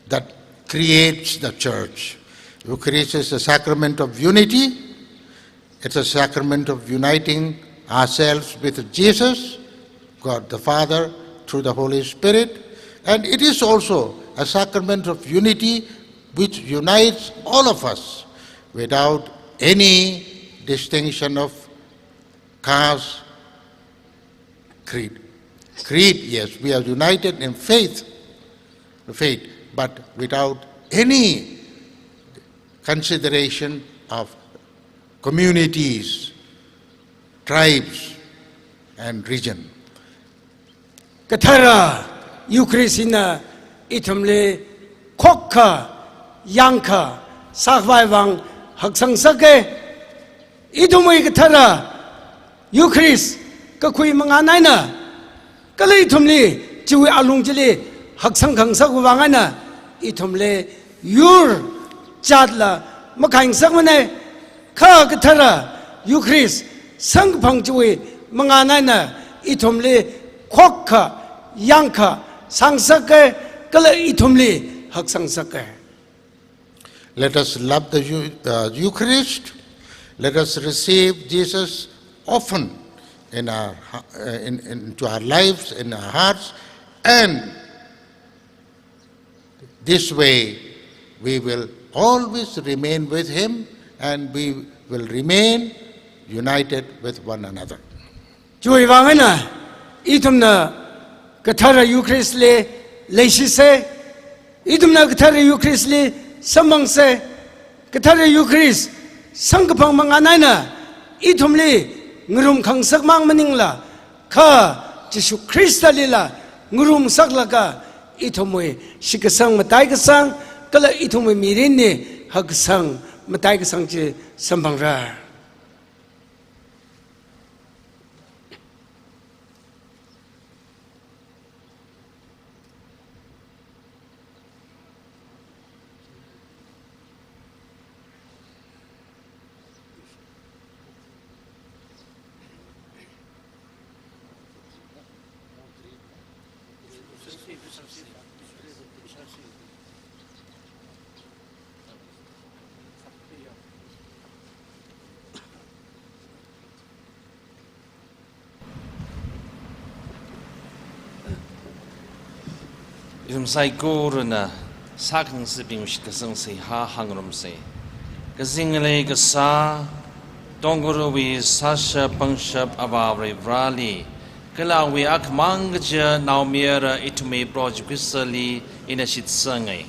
that creates the church. Eucharist is the sacrament of unity. It's a sacrament of uniting ourselves with Jesus, God the Father, through the Holy Spirit. And it is also a sacrament of unity which unites all of us without any distinction of caste, creed. Creed, yes, we are united in faith, but without any consideration of communities, tribes, and region. Kathara Eucharistina itumle kokka yanka sakwaivang haksang sake itumwe kathara Eucharist kakui manganaina kalai itumle jiwe alungjili haksang khangsak wangana itumle yur jadla makaing sakmane kha kathara Eucharist sangphang jiwe manganaina itumle kokka yanka sangsake kala itumli hak sangsake. Let us love the Eucharist. Let us receive Jesus often in our into our lives, in our hearts, and this way we will always remain with Him, and we will remain united with one another. Joy wangana itumna kathara Eucharist le leishise itumna kathara Eucharist le samangse kathara Eucharist sangphang manganaina itumle ngurum khangsak mangmaningla kha Jesu Christa lila ngurum saklaka itumwe shikasang matai kasang kala itumwe mirinne haksang matai kasang je sambangra. Isum sai koruna sakang sibing shikasang se ha hangrum se kazingle kasa tonguru wi sasha pangshap abavre vrali kala wi akmangja naumira itume projukisali in a shitsangai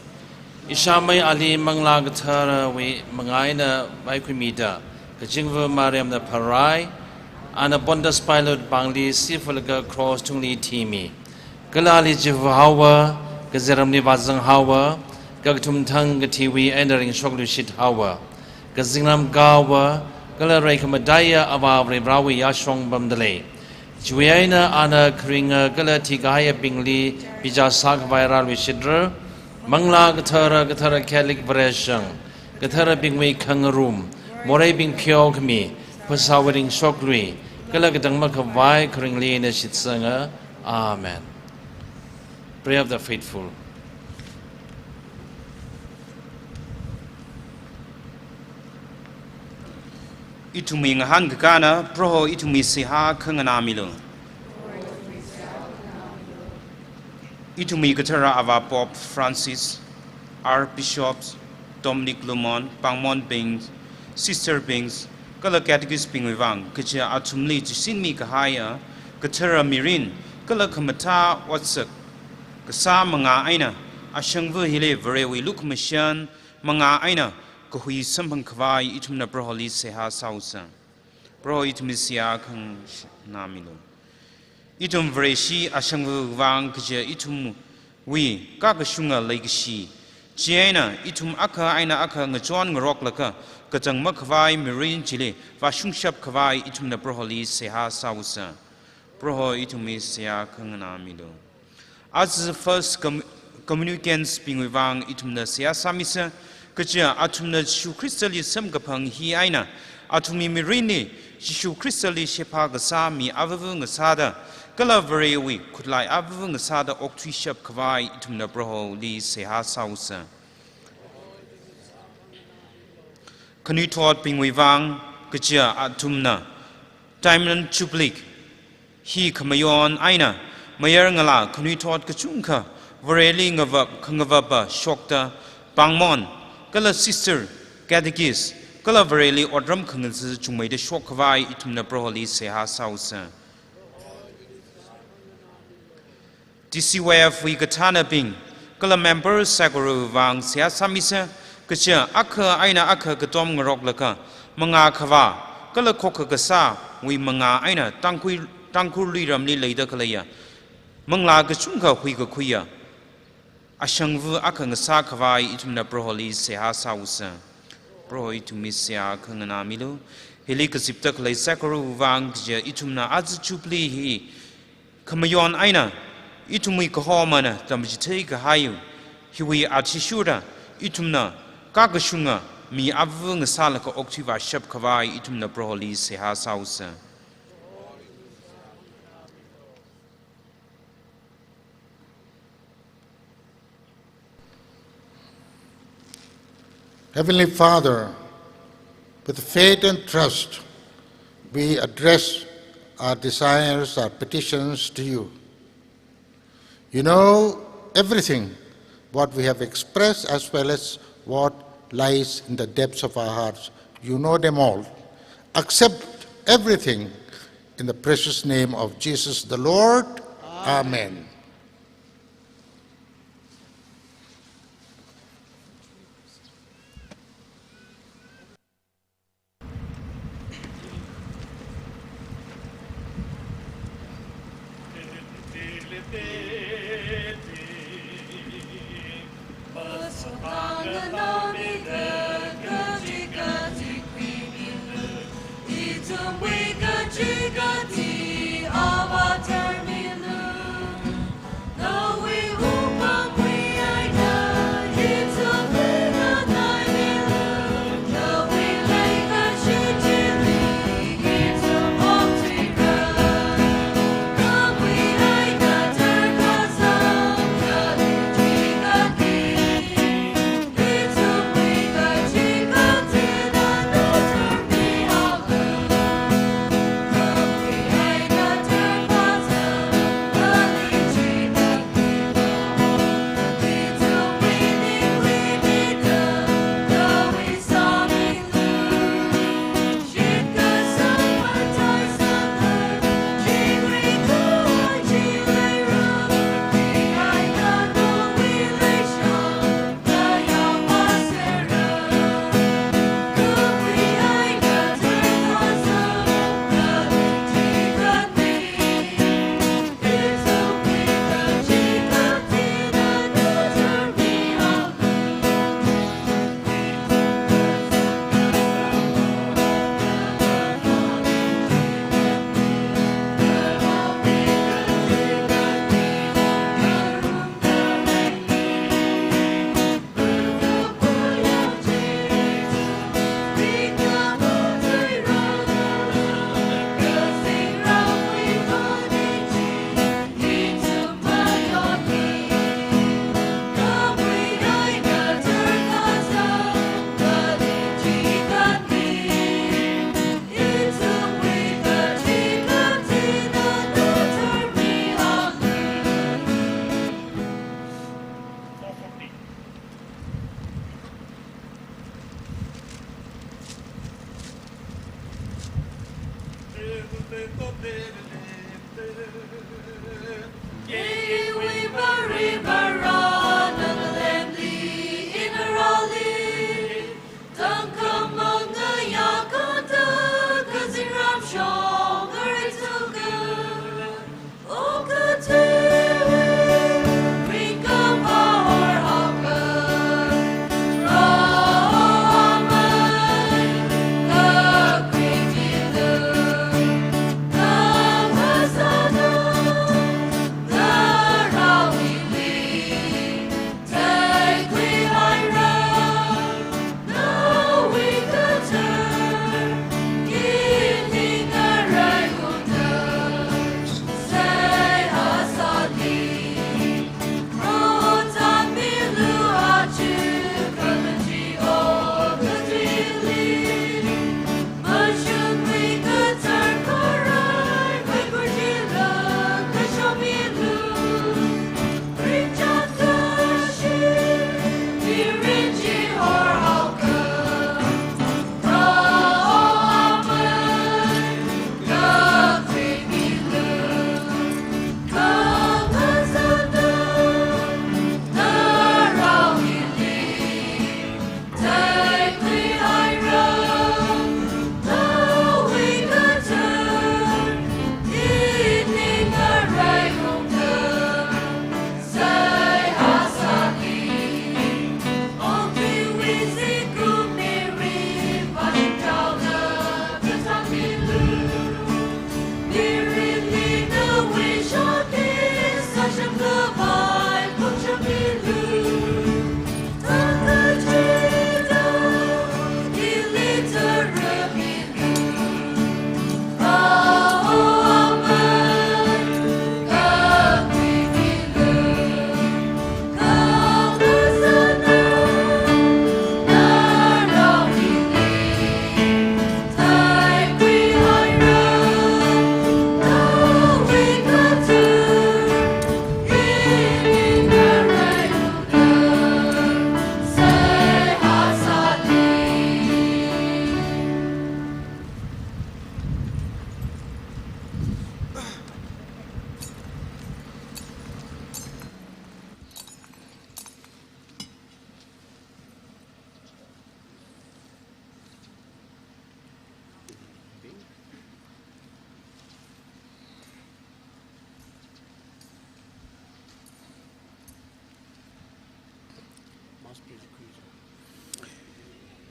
ishamai ali mangla gathara wi mangaina vaikumida kajingva mariam the parai ana bondas pilot bangli sifalga cross tungli timi kalali jivhawa Gazeramni Vazang Hawa, Gagtum Tang Tiwi entering Shoglu Shit Hawa, Gazingram Gawa, Galareka Madaya Avavre Brawi Yashong Bamdale, Juiana Anna Kringa Galatigaya Bingli, Bijasak Viral Vishidra, Mangla Gatara Catholic Version, Gatara Bingwe Kangaroom, More Bing Pyogmi, Pasawering Shoglui, Galagadang Makavai Kringli in a Shitsanga. Amen. Prayer of the faithful. Itumi ngahan gana proho itumi siha khangana milo. Itumi gatara ava Pope Francis, Archbishops Dominic Lumon, Pangmon Bings, Sister Bings, Kala Catechist Pingwang, Kacha Atumli Jisinmi Kahaya, Gatara Mirin, Kala Kamata Watsak. Kasa mga aina ashangvu hile verewi luk mission mga aina kuhui sampang kwai itum na broholi seha sausa bro itum siya kang namilo itum vereshi ashangvu wang kje itum wi kakashunga legacy jiena itum aka aina aka ngajon ngrok laka kajang makwai mirin chile va shungshap kwai itum na broholi seha sausa bro itum siya kang namilo. As the first communicants being wang itumna siya samisa kaja atumna Jesu Christali samgapang hi aina atumi mirini Jesu Christali shepa gasami avavung asada kala verewi kudlai avavung asada oktui shap kwai itumna broho li seha sausa kanu tot being wang kaja atumna Diamon Jubilee hi kamayon aina Mayer ngala kuni tot kachungka Vareli ngava shokta pangmon kala sister catechist kala vareli odram khangz chumai de shokwai itumna proholi seha sausa TCYF we katana ping kala member sakuru wang sia samisa kacha akha aina akha katom ngrok laka manga khawa kala khokha kasa we manga aina tangkhhul liram li leida kalaya mangla ka chungkha hui ka khuya ashangvu akha ngasa khawai itumna proholi seha sausa prohoi tumi sia khangana milu heli ka sipta khlai sakuru wang je itumna az Jubilee hi khamayon aina itumui ka homana tamjithei ka hayu hiwi achishura itumna ka ka shunga mi avvu ngasala ka okchiwa shap khawai itumna proholi seha sausa Heavenly Father, with faith and trust, we address our desires, our petitions to you. You know everything, what we have expressed as well as what lies in the depths of our hearts. You know them all. Accept everything in the precious name of Jesus the Lord. Amen.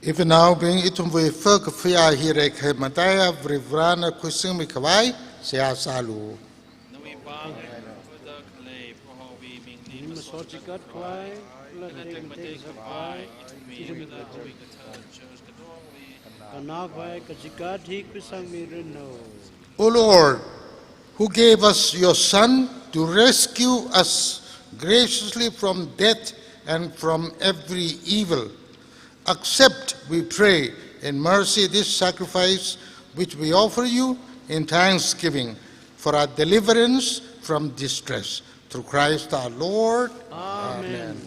If now being itum we fuk fia hirek mataya vrivrana kusing mikawai sia salu. Masochikat kwai, lating sakwai, kanakwai kachikati kusang mirino. O Lord, who gave us your Son to rescue us graciously from death and from every evil, accept, we pray, in mercy this sacrifice which we offer you in thanksgiving for our deliverance from distress. Through Christ our Lord. Amen.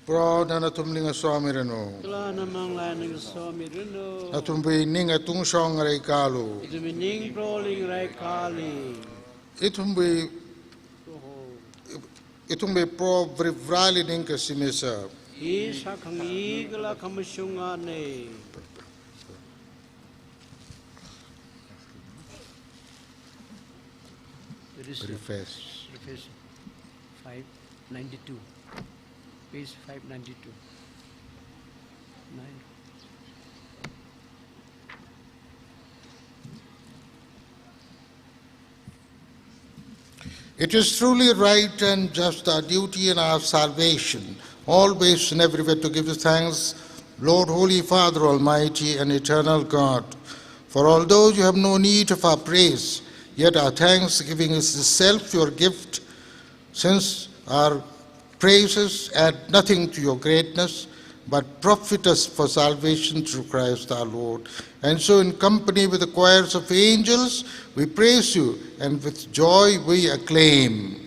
Pradana tumlinga swami reno. Kala namang laning so mirino. Atumbi ninga tung song ray kalu. Itumining proling rai kali. Itumbi pro vrivrali ninka simisa. Isa kangi kala kamusyungane. Preface. 592. Page 592. 9. It is truly right and just our duty and our salvation, always and everywhere to give you thanks, Lord, Holy Father, Almighty and Eternal God. For although you have no need of our praise, yet our thanksgiving is itself your gift, since our praises add nothing to your greatness, but profit us for salvation through Christ our Lord. And so in company with the choirs of angels, we praise you, and with joy we acclaim.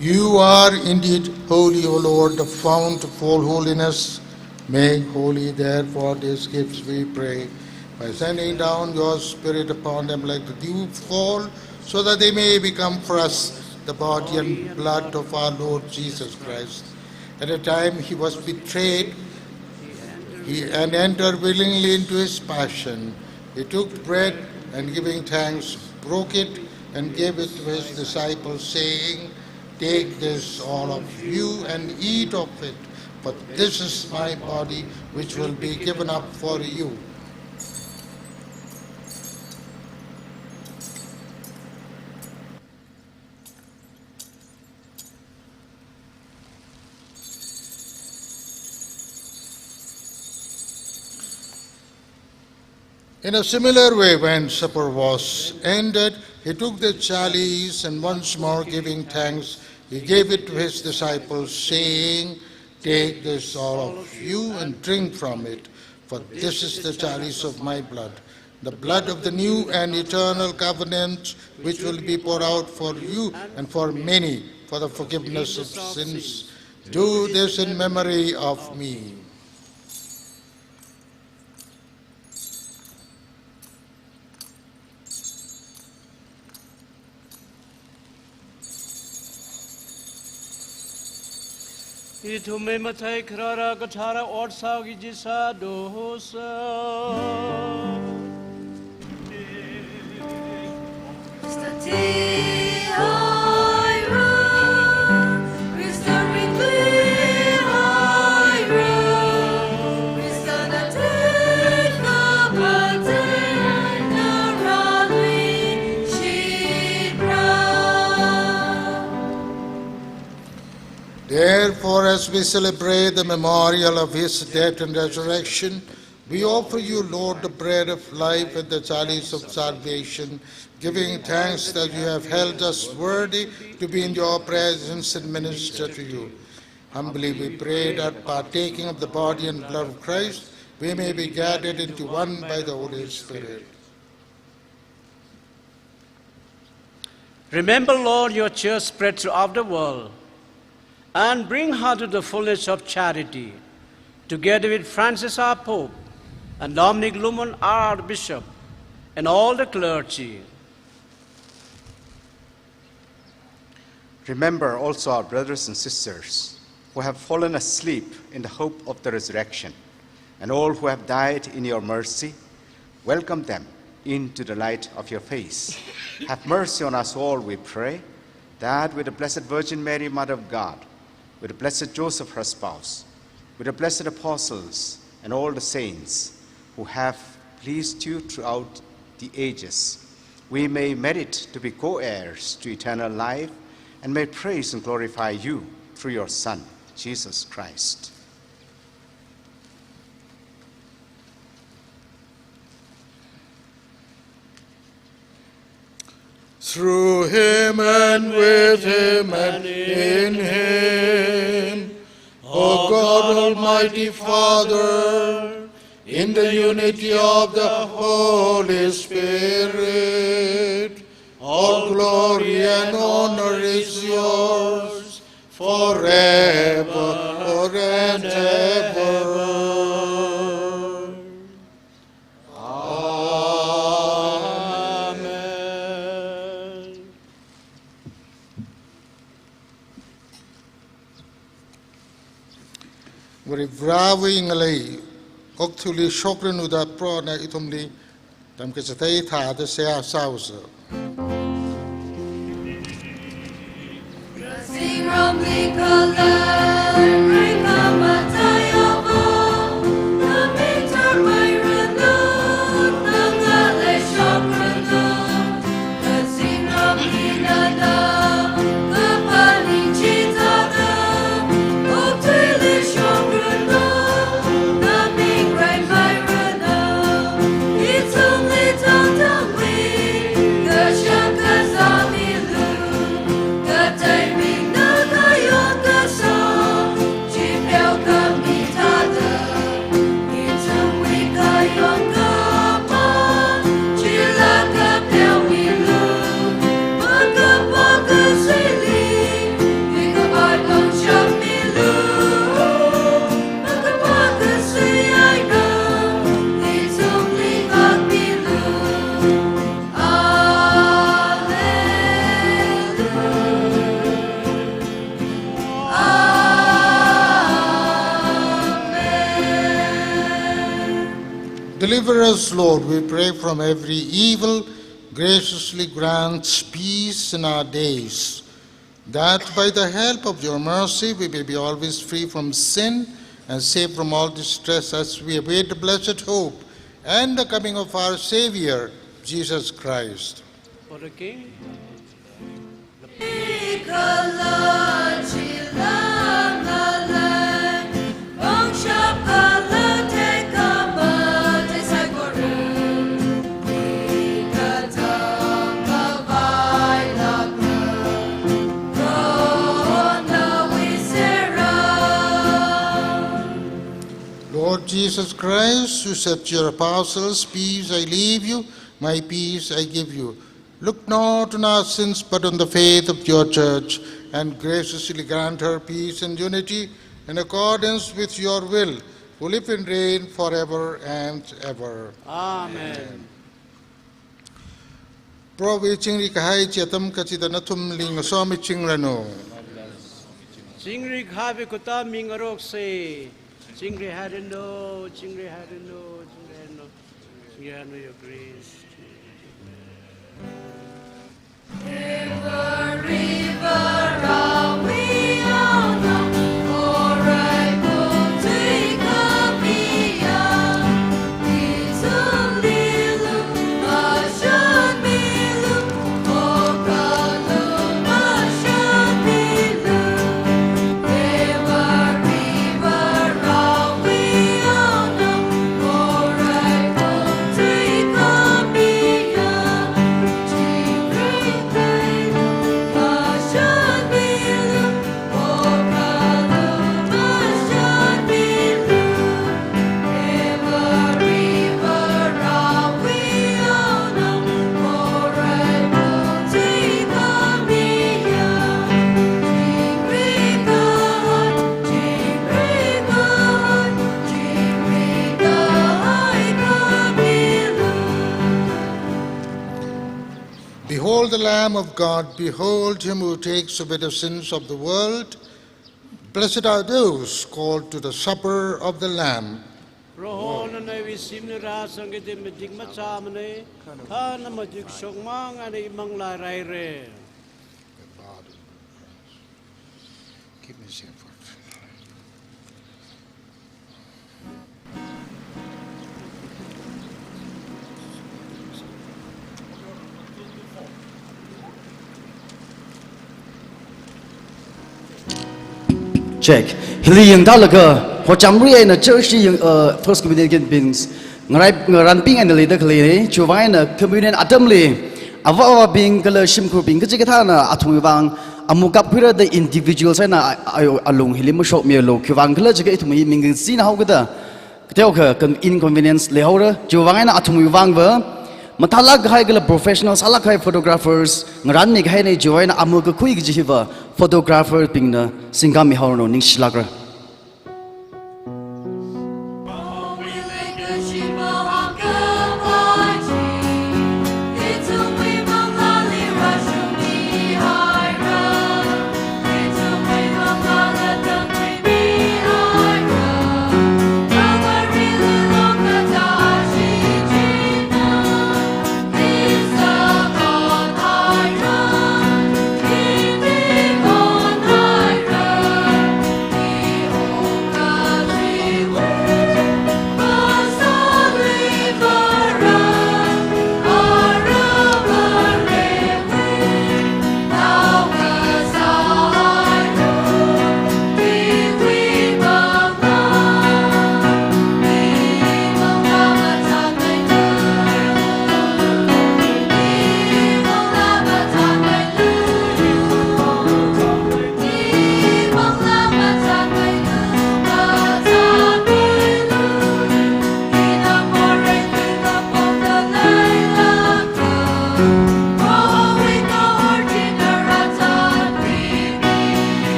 You are indeed holy, O Lord, the fount of all holiness. Make holy, therefore, these gifts, we pray, by sending down your Spirit upon them like the dew fall, so that they may become for us the body and blood of our Lord Jesus Christ. At the time he was betrayed and entered willingly into his passion, he took bread and giving thanks, broke it and gave it to his disciples, saying, "Take this, all of you, and eat of it, for this is my body, which will be given up for you." In a similar way, when supper was ended, he took the chalice and once more giving thanks, he gave it to his disciples, saying, "Take this, all of you, and drink from it, for this is the chalice of my blood, the blood of the new and eternal covenant, which will be poured out for you and for many for the forgiveness of sins. Do this in memory of me." Itu mematai kerara ketara orsa gijisa dosa. Therefore, as we celebrate the memorial of his death and resurrection, we offer you, Lord, the bread of life and the chalice of salvation, giving thanks that you have held us worthy to be in your presence and minister to you. Humbly we pray that partaking of the body and blood of Christ, we may be gathered into one by the Holy Spirit. Remember, Lord, your church spread throughout the world, and bring her to the fullness of charity, together with Francis our Pope, and Dominic Lumon our Archbishop, and all the clergy. Remember also our brothers and sisters who have fallen asleep in the hope of the resurrection, and all who have died in your mercy. Welcome them into the light of your face. Have mercy on us all, we pray, that with the Blessed Virgin Mary, Mother of God, with the Blessed Joseph, her spouse, with the blessed apostles and all the saints who have pleased you throughout the ages, we may merit to be co-heirs to eternal life, and may praise and glorify you through your Son, Jesus Christ. Through him and with him and in him, O God, Almighty Father, in the unity of the Holy Spirit, all glory and honor is yours forever and ever. Vraving lay, Octuli Shokran Uda Prona Itumli, Tamkasata, the Sea Saucer. Sing rumbling color, bring a matayabo, the meter by Ranu, Nangale Shokranu, the sing rumbling nada, the pani chitada, Octili Shokranu, the big right by Ranu, it's only Tangkhhul, the Shakazamilu, the timing. Deliver us, Lord, we pray, from every evil. Graciously grant peace in our days, that by the help of your mercy we may be always free from sin and safe from all distress, as we await the blessed hope and the coming of our Savior, Jesus Christ. For the King. Lord Jesus Christ, who said to your apostles, "Peace I leave you, my peace I give you," look not on our sins, but on the faith of your church, and graciously grant her peace and unity in accordance with your will, who live and reign forever and ever. Amen. Provi chingri kahai chetam kachida natum ling somi chingrano. Chingri khabe kuta mingarok se. Chingri hadino, chingri hadino, chingri hadino, your grace. River, river, all we all know, forever take a beyond. It's only look, should be look, oh God, should be look. Behold the Lamb of God, behold him who takes away the sins of the world. Blessed are those called to the supper of the Lamb. Rohon na visim ni rasang iti medik macamane, kana madik sogmang ani imang laray re. Keep me safe. Check. Hili yang dah lega. Ho jamri na church yang first communion beings. Ngaran ping and leader kali. Cuba na communion atamli. Awa being kalau simku being kerja kita na atung bang. Amukap kira the individual saya na alung hili musyok mielo. Cuba kalau juga itu mungkin sih na hau kita. Kita ke inconvenience lehora. Cuba na atung bang ber. Matalag hai gala professionals alak hai photographers ngaran ni hai nei join amu ka kui gi jiwa photographer pingna singami hauno ning shilagra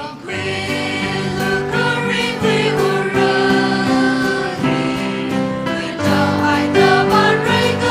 Hãy subscribe cho kênh Ghiền Mì Gõ để không bỏ lỡ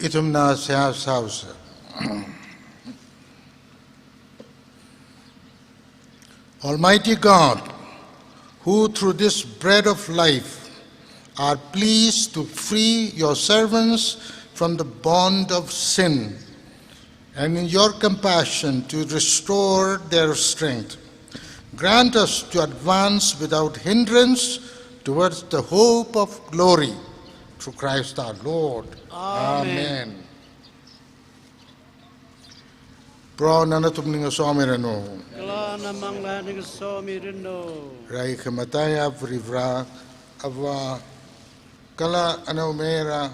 Itumna Sias House. Almighty God, who through this bread of life are pleased to free your servants from the bond of sin, and in your compassion to restore their strength, grant us to advance without hindrance towards the hope of glory through Christ our Lord. Amen. Pro nanatumninga somirano. Kalana mangla ning somirino. Rai kamataya vrivra avwa kala anaumera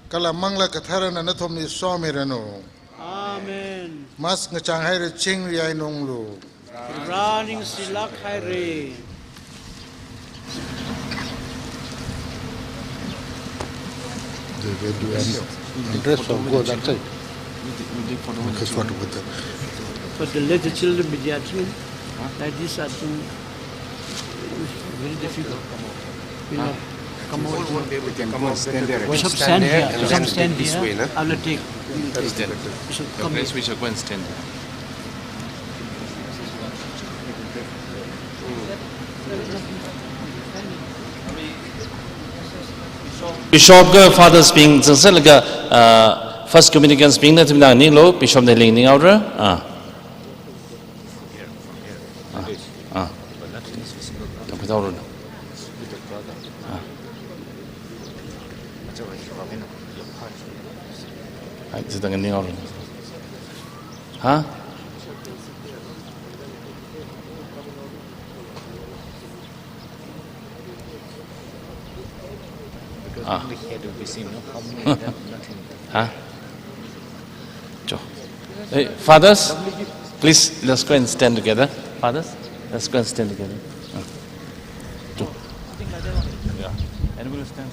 kala mangla kathara nanatumni somirano. Amen. Mas ngachang haire ching riay nonglu. Running silak haire. For the little children, like this, are very difficult. You know, come on. Bishop stand here. Bishop stand here. I will take. Bishop, come here. We shall go and stand. Bishop ke fathers being zenselaga first communicants being na timna ni lo bishop ne ling ning aura ta pitaw ro ai zidang ning aura ha Huh? Hey, fathers, please let's go and stand together. Fathers, let's go and stand together. Yeah. And we'll stand.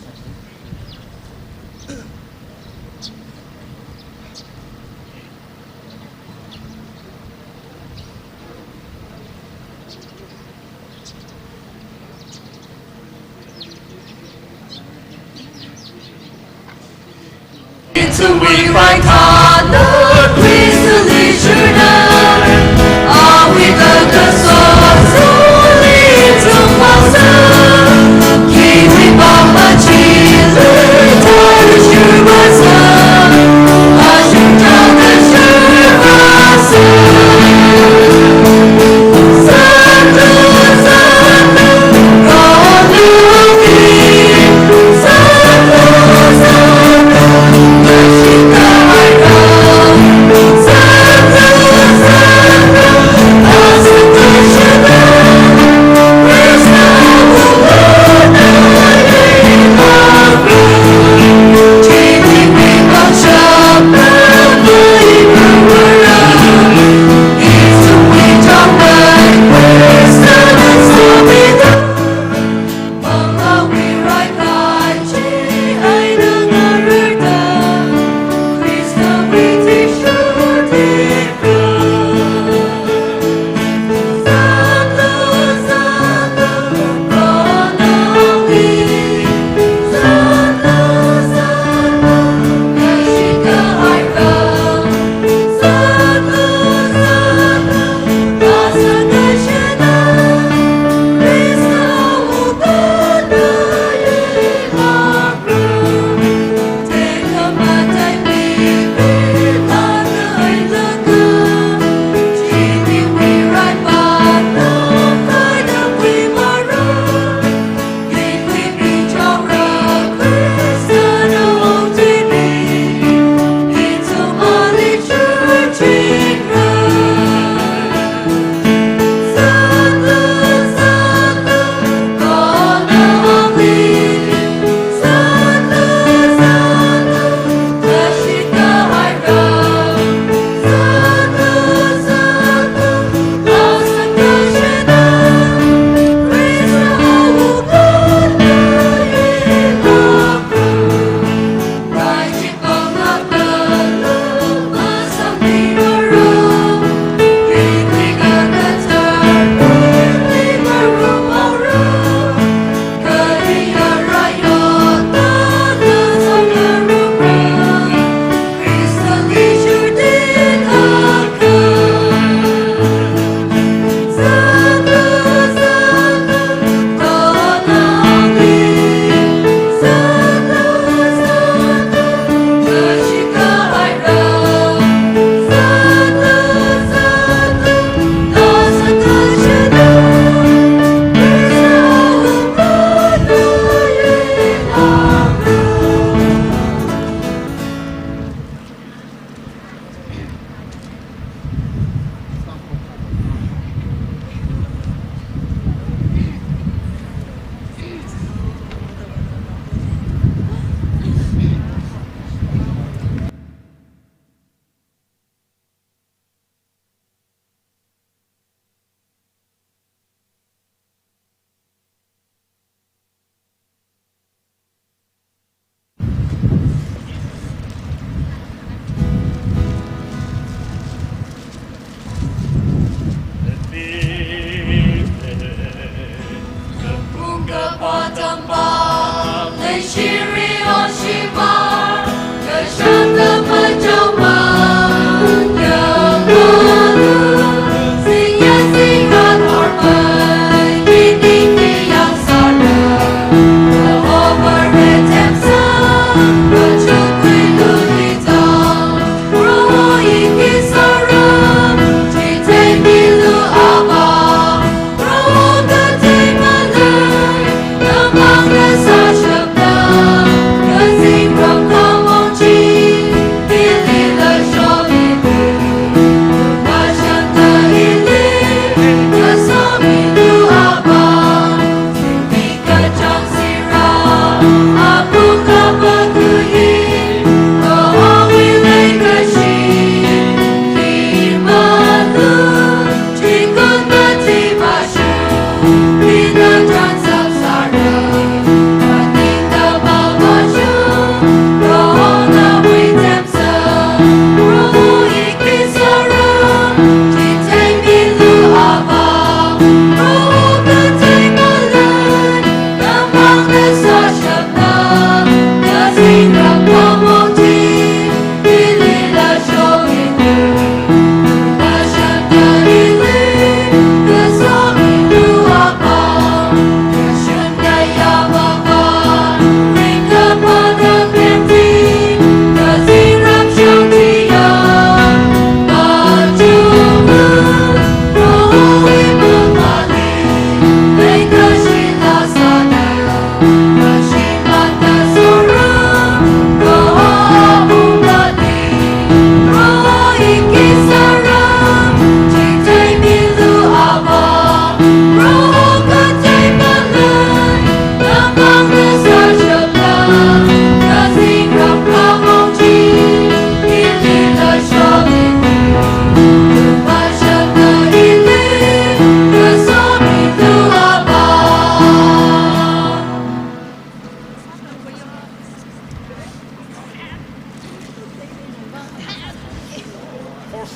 Until we find honor, please to leisure now. Are we the souls who lead to Master? King we Baba Jesus, Taris Yubasa, Ashim Taris Yubasa. Santo, Santo, God will be. Santo, Santo. Worship the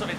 Sorry,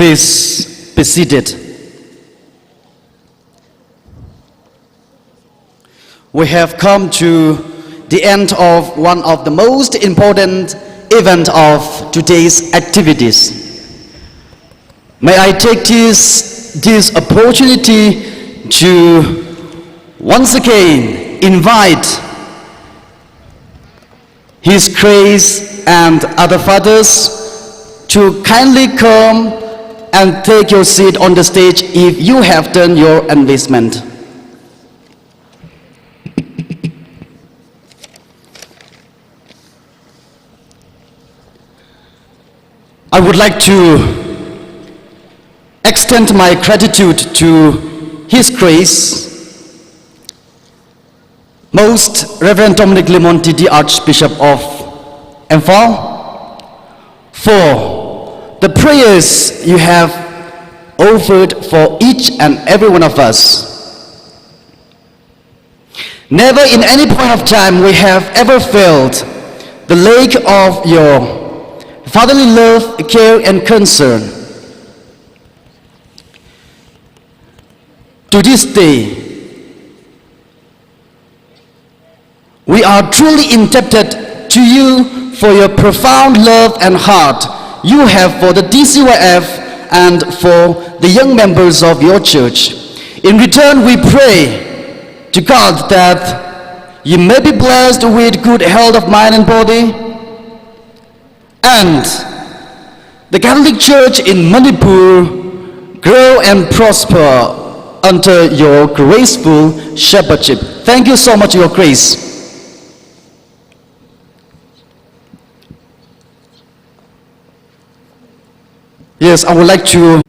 Please be seated. We have come to the end of one of the most important events of today's activities. May I take this opportunity to once again invite His Grace and other fathers to kindly come and take your seat on the stage if you have done your enlistment. I would like to extend my gratitude to His Grace, Most Reverend Dominic Limonti, the Archbishop of Imphal, for the prayers you have offered for each and every one of us. Never in any point of time we have ever failed the lake of your fatherly love, care, and concern. To this day, we are truly indebted to you for your profound love and heart you have for the DCYF and for the young members of your church. In return, we pray to God that you may be blessed with good health of mind and body, and the Catholic Church in Manipur grow and prosper under your graceful shepherdship. Thank you so much, Your Grace. Yes, I would like to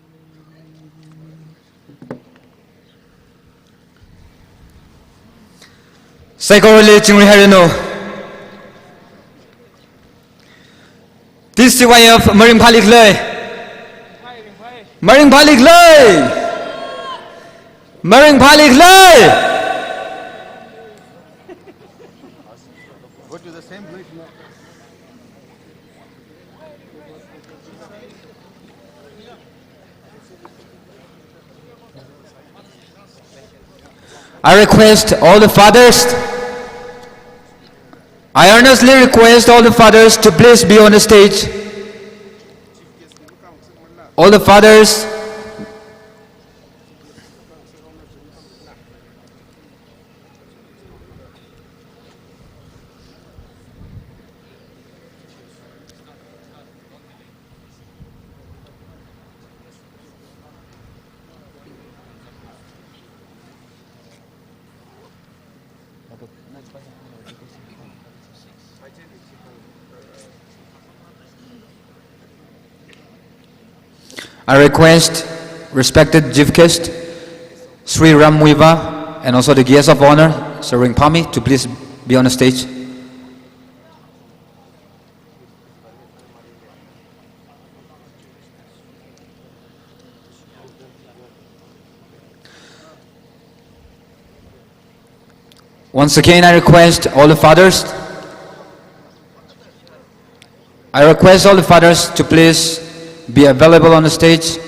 Saikorole Chingriharino This way of Maring Palik Lay Maring Palik Lay Maring Palik Lay. Go to the same place now. I request all the fathers, I earnestly request all the fathers to please be on the stage. All the fathers, I request respected chief guest Sri Ramwiva and also the guest of honor Sir Ringpami to please be on the stage. Once again, I request all the fathers to please be available on the stage.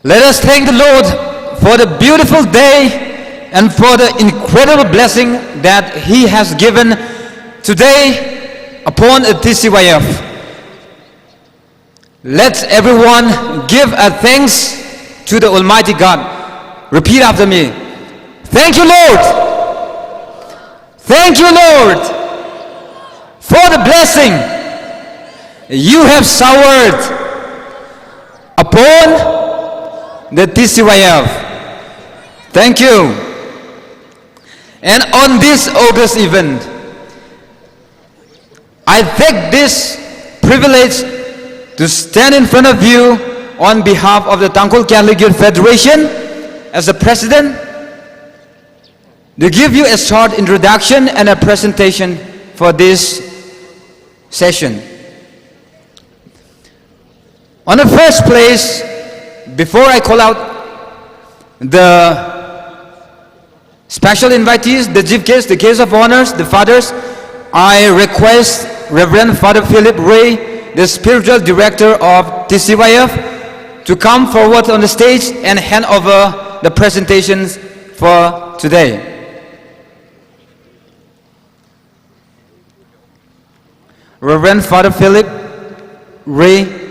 Let us thank the Lord for the beautiful day and for the incredible blessing that He has given today upon the TCYF. Let everyone give a thanks to the Almighty God. Repeat after me. Thank you, Lord. Thank you, Lord, for the blessing you have showered upon the TCYF. Thank you. And on this August event, I take this privilege to stand in front of you on behalf of the Tangkhhul Catholic Youth Federation as the president to give you a short introduction and a presentation for this session. On the first place, before I call out the special invitees, the chief guests, the guests of honors, the fathers, I request Reverend Father Philip Ray, the spiritual director of TCYF, to come forward on the stage and hand over the presentations for today. Reverend Father Philip Ray.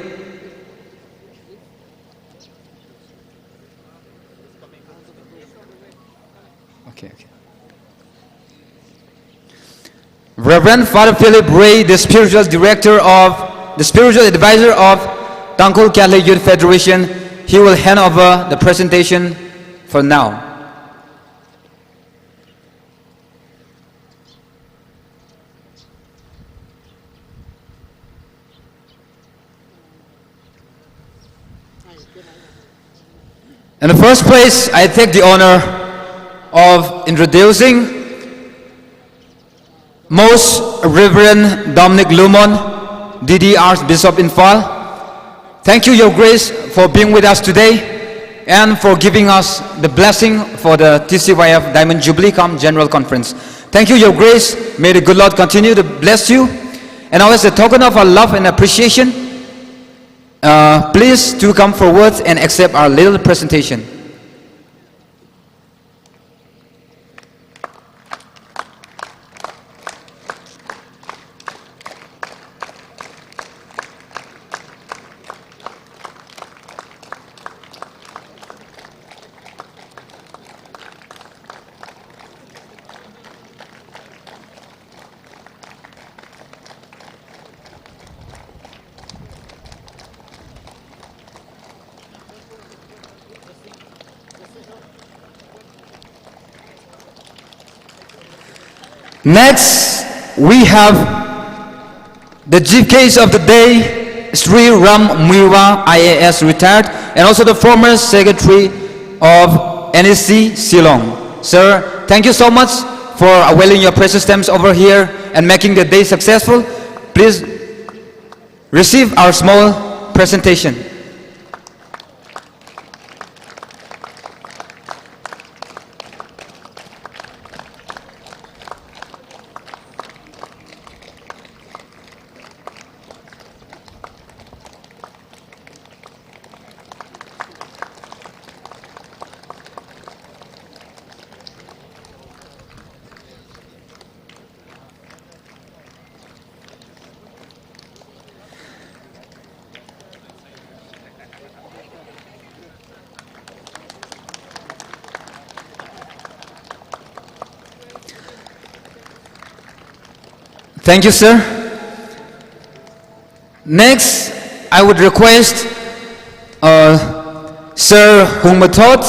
Reverend Father Philip Ray, the spiritual advisor of Tangkhhul Catholic Youth Federation, he will hand over the presentation for now. In the first place, I take the honor of introducing Most Reverend Dominic Lumon, DD Archbishop in Fall. Thank you, Your Grace, for being with us today and for giving us the blessing for the TCYF Diamond Jubilee General Conference. Thank you, Your Grace. May the good Lord continue to bless you. And now, as a token of our love and appreciation, please do come forward and accept our little presentation. Next, we have the chief case of the day, Sri Ram Muiwa, IAS retired, and also the former secretary of NSC Silong. Sir, thank you so much for availing your precious times over here and making the day successful. Please receive our small presentation. Thank you, sir. Next, I would request Sir Hungmatot,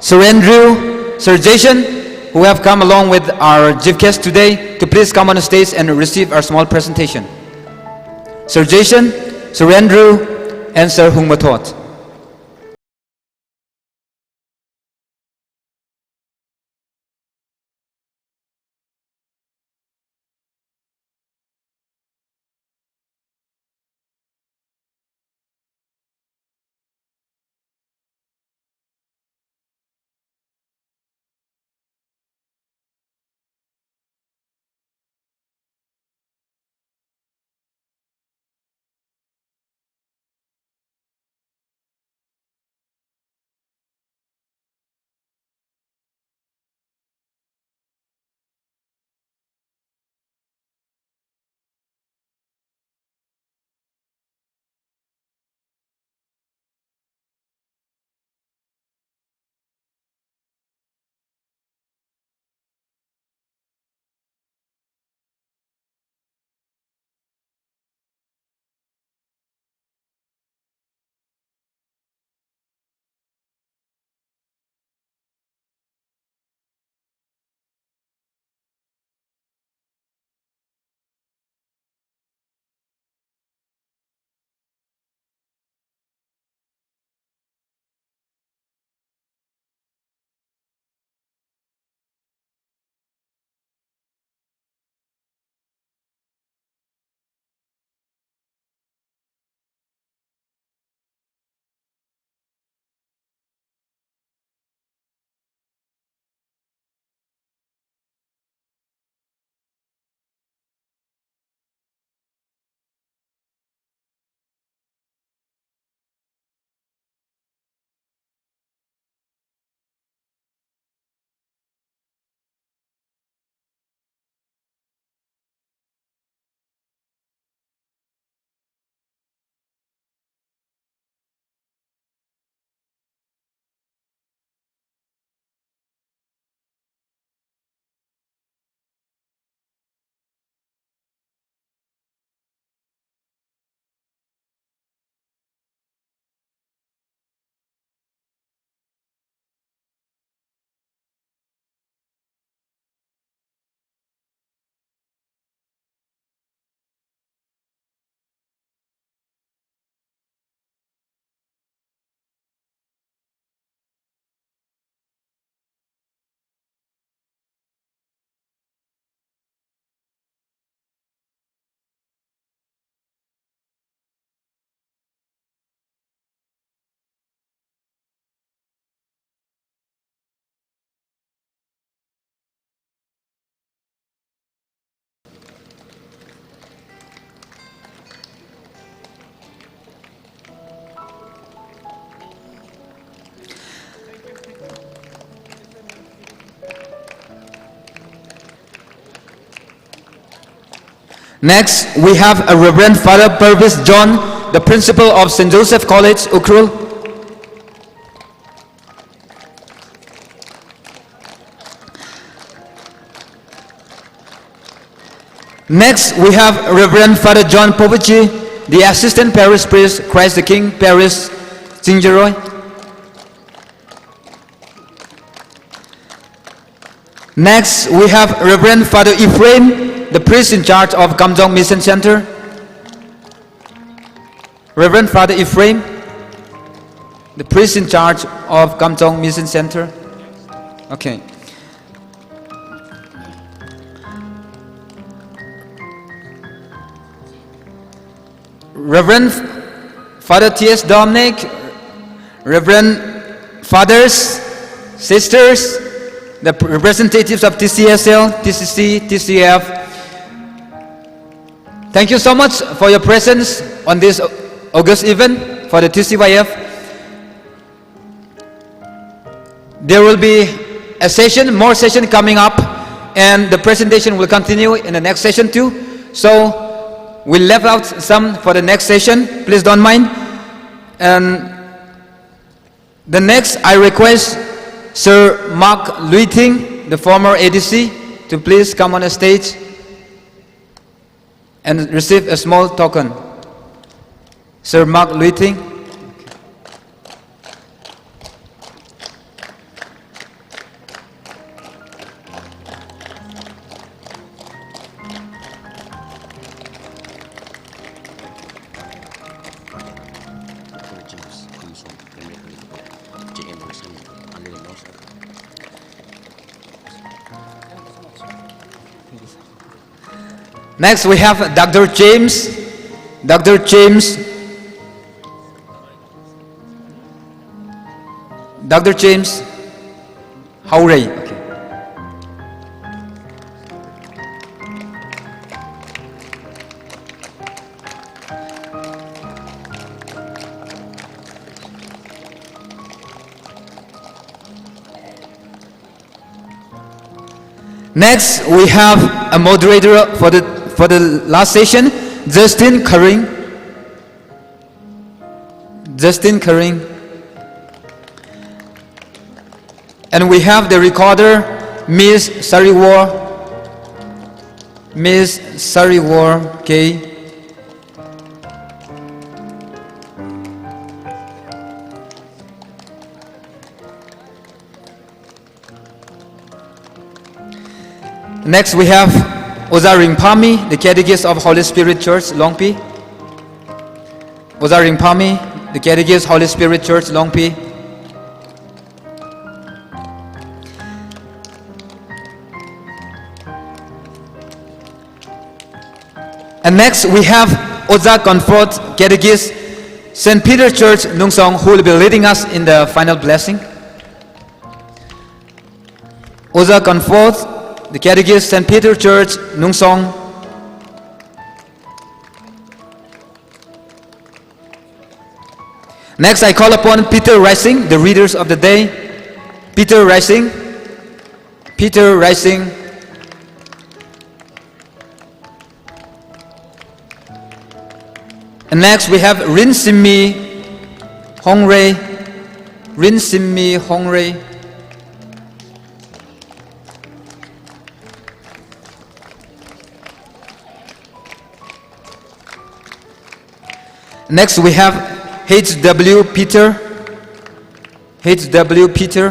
Sir Andrew, Sir Jason, who have come along with our chief guest today, to please come on the stage and receive our small presentation. Sir Jason, Sir Andrew, and Sir Hungmatot. Next, we have a Reverend Father Purvis John, the principal of St. Joseph College, Tangkhhul. Next, we have Reverend Father John Povachi, the assistant parish priest, Christ the King Parish, Jinjeroy. Next, we have Reverend Father Ephraim, the priest in charge of Kamjong Mission Center. Reverend Father Ephraim, the priest in charge of Kamjong Mission Center. Okay. Reverend Father T.S. Dominic, Reverend Fathers, Sisters, the representatives of TCSL, TCC, TCF. Thank you so much for your presence on this August event for the TCYF. There will be a session, more session coming up, and the presentation will continue in the next session too. So we left out some for the next session, please don't mind. And the next, I request Sir Mark Luiting, the former ADC, to please come on the stage and receive a small token. Sir Mark Luiting. Next, we have Dr. James. Dr. James. Dr. James Hauray. Okay. Next, we have a moderator for the last session, Justin Karing. Justin Karing. And we have the recorder, Miss Sariwar. Miss Sariwar K. Next, we have Oza Ringpami, the Catechist of Holy Spirit Church, Longpi. Oza Ringpami, the Catechist, Holy Spirit Church, Longpi. And next, we have Oza Comfort, Catechist, St. Peter Church, Nungsong, who will be leading us in the final blessing. Oza Comfort, the Catechist, St. Peter Church, Nungsong. Next, I call upon Peter Rising, the readers of the day. Peter Rising. Peter Rising. And next, we have Rin Simmi Hongray. Rin Simmi Hongray. Next, we have H.W. Peter. H.W. Peter.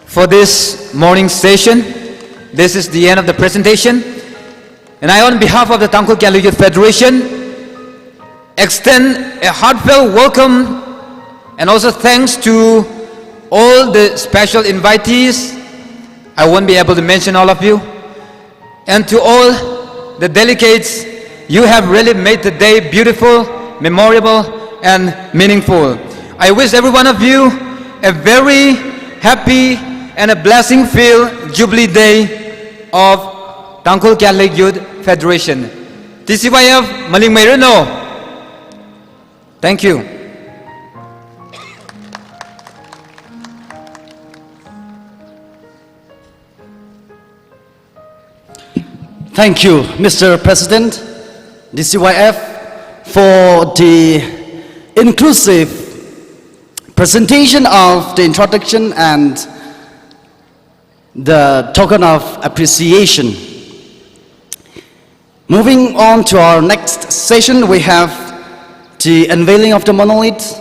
For this morning session, this is the end of the presentation. And I, on behalf of the Tangkhhul Catholic Youth Federation, extend a heartfelt welcome and also thanks to all the special invitees. I won't be able to mention all of you. And to all the delegates, you have really made the day beautiful, memorable, and meaningful. I wish every one of you a very happy and a blessing-filled Jubilee Day of Tangkhhul Catholic Youth Federation. TCYF Maling Mayruno. Thank you. Thank you, Mr. President, DCYF, for the inclusive presentation of the introduction and the token of appreciation. Moving on to our next session, we have the unveiling of the monolith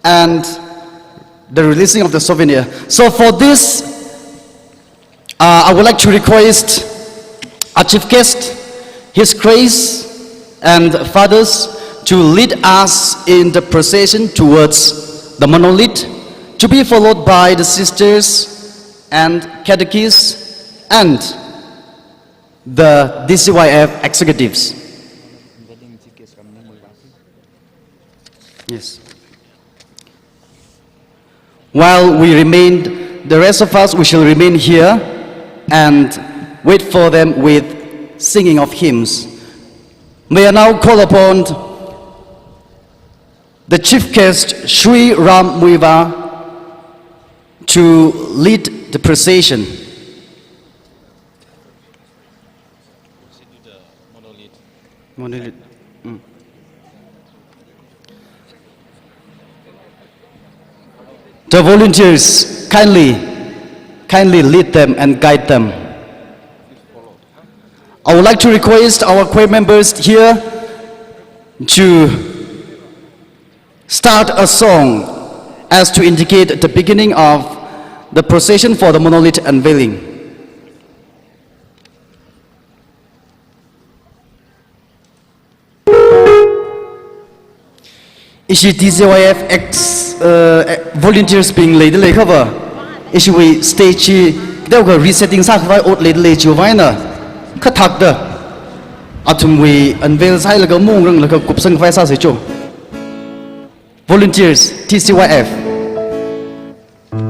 and the releasing of the souvenir. So for this, I would like to request our chief guest, His Grace and fathers, to lead us in the procession towards the monolith, to be followed by the sisters and catechists and the DCYF executives. Yes. While we remain, the rest of us, we shall remain here and wait for them with singing of hymns. May I now call upon the chief guest, Sri Ram Muiva, to lead the procession. Monolith. The volunteers, kindly lead them and guide them. I would like to request our choir members here to start a song as to indicate the beginning of the procession for the monolith unveiling. Ishi DCYF ex volunteers being laid the cover. Ishi we stage there go resetting sa vai out laid lay Giovanna. Katak da atum we unveil sai laga mong rang laga kupsang vai sa se cho. Volunteers TCYF. Oh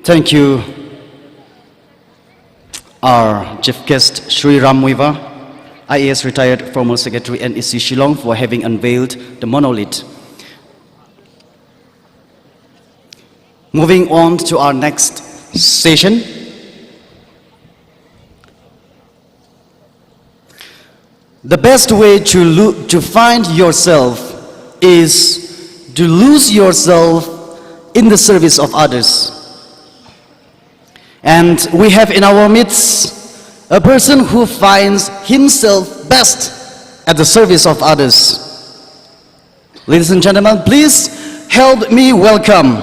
Thank you, our chief guest, Sri Ram Muiva, IAS retired former secretary NEC Shillong, for having unveiled the monolith. Moving on to our next session. The best way to find yourself is to lose yourself in the service of others. And we have in our midst a person who finds himself best at the service of others. Ladies and gentlemen, please help me welcome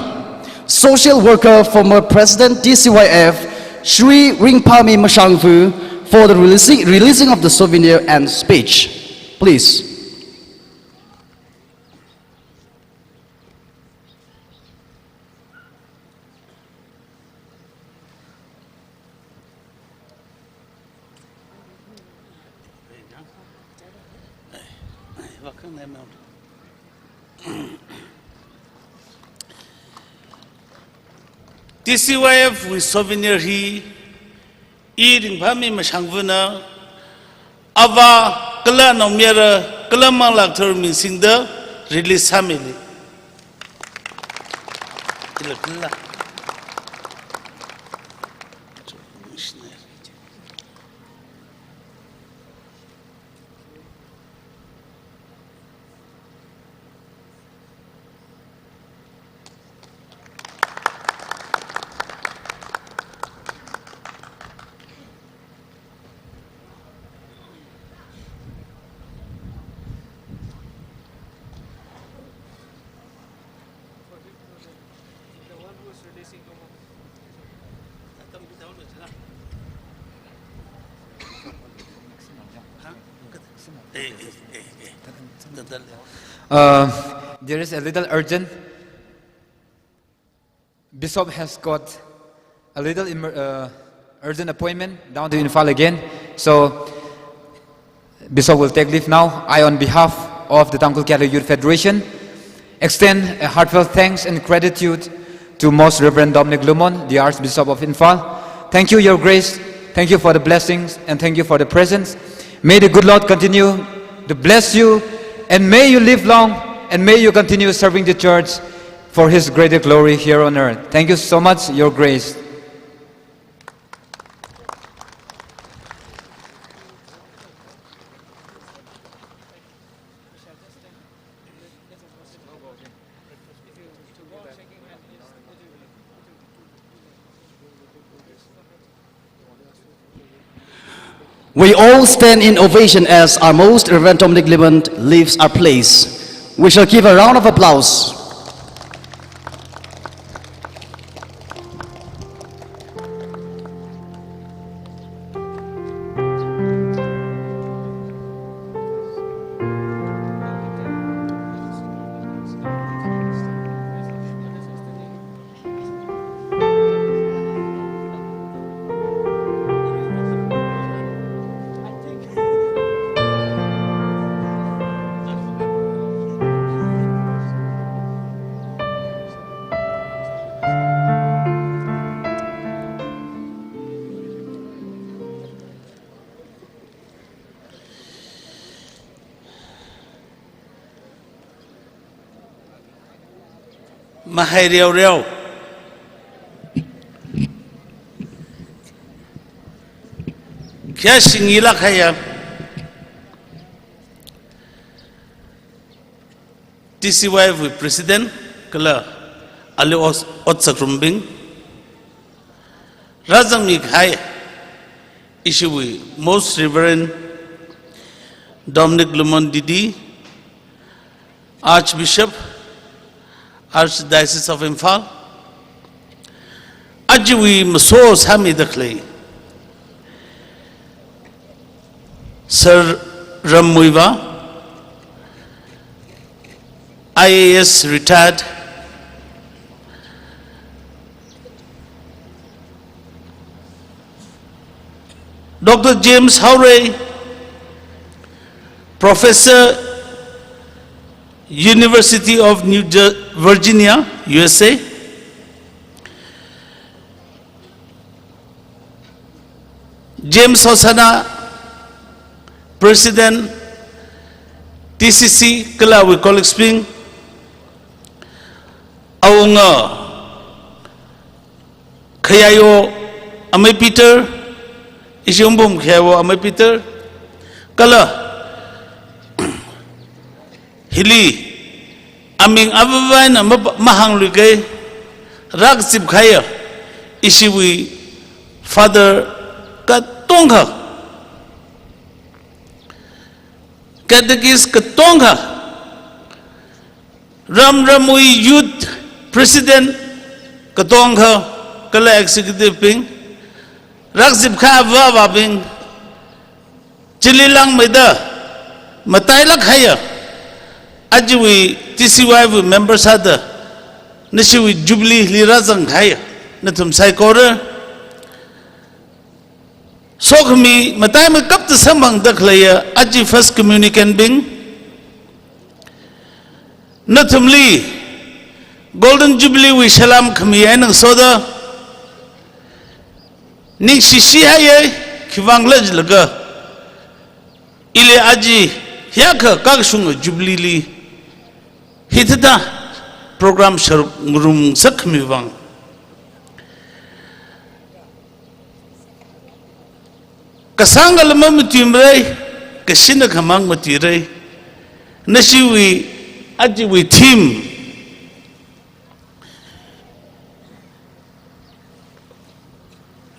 social worker, former President DCYF, Sri Ringpami Mashangfu, for the releasing of the souvenir and speech. Please. DCYF with souvenir he eating Pami Mashangvuna Ava Kala Nomera Kalamang Lakter sing the release family. There is a little urgent. Bishop has got a little urgent appointment down to Infal again. So Bishop will take leave now. I, on behalf of the Tangkhhul Catholic Youth Federation, extend a heartfelt thanks and gratitude to Most Reverend Dominic Lumon, the Archbishop of Infal. Thank you, Your Grace. Thank you for the blessings and thank you for the presence. May the good Lord continue to bless you, and may you live long, and may you continue serving the church for His greater glory here on earth. Thank you so much, Your Grace. We all stand in ovation as our Most Reverend Dominic Limond leaves our place. We shall give a round of applause. Mahai Riau Riau. Kya singila kaya TCY with President Kala Ali Otsakrumbing Razam Mikhai issue with Most Reverend Dominic Lumon Didi, Archbishop Archdiocese of Infal, Ajwi Masos Hamidakli, Sir Ramuiva, IAS retired, Dr. James Howray, Professor, University of Virginia, USA, James Hosana, President, TCC, Kalawi College Spring, Aunga, Kayayo, Ame Peter, Ishumbum Kayayo, Ame Peter, Kala, Hili, Aming Avavan, Mahang Luge, Ragsib Kaya, Ishiwi, Father Katonga, Katakis Katonga, Ram Ramui Youth President Katonga, Kala Executive Ping, Ragsib Kava Ping, Chililang Meda, Mataila Kaya. Ajwi TCY with members ada nasi with Jubilee lirazang kaya natum saikora so kami matai me kap tu samang daklaya aji first communicant bing natum li Golden Jubilee with Shalom kami ay nang soda ning sisi haye kiwang laj laga ile aji hiaka kagshung Jubilee li Hitida program room sakmiwang Kasangal mamutimre Kashina Kamang Matire Nashiwi Ajiwi team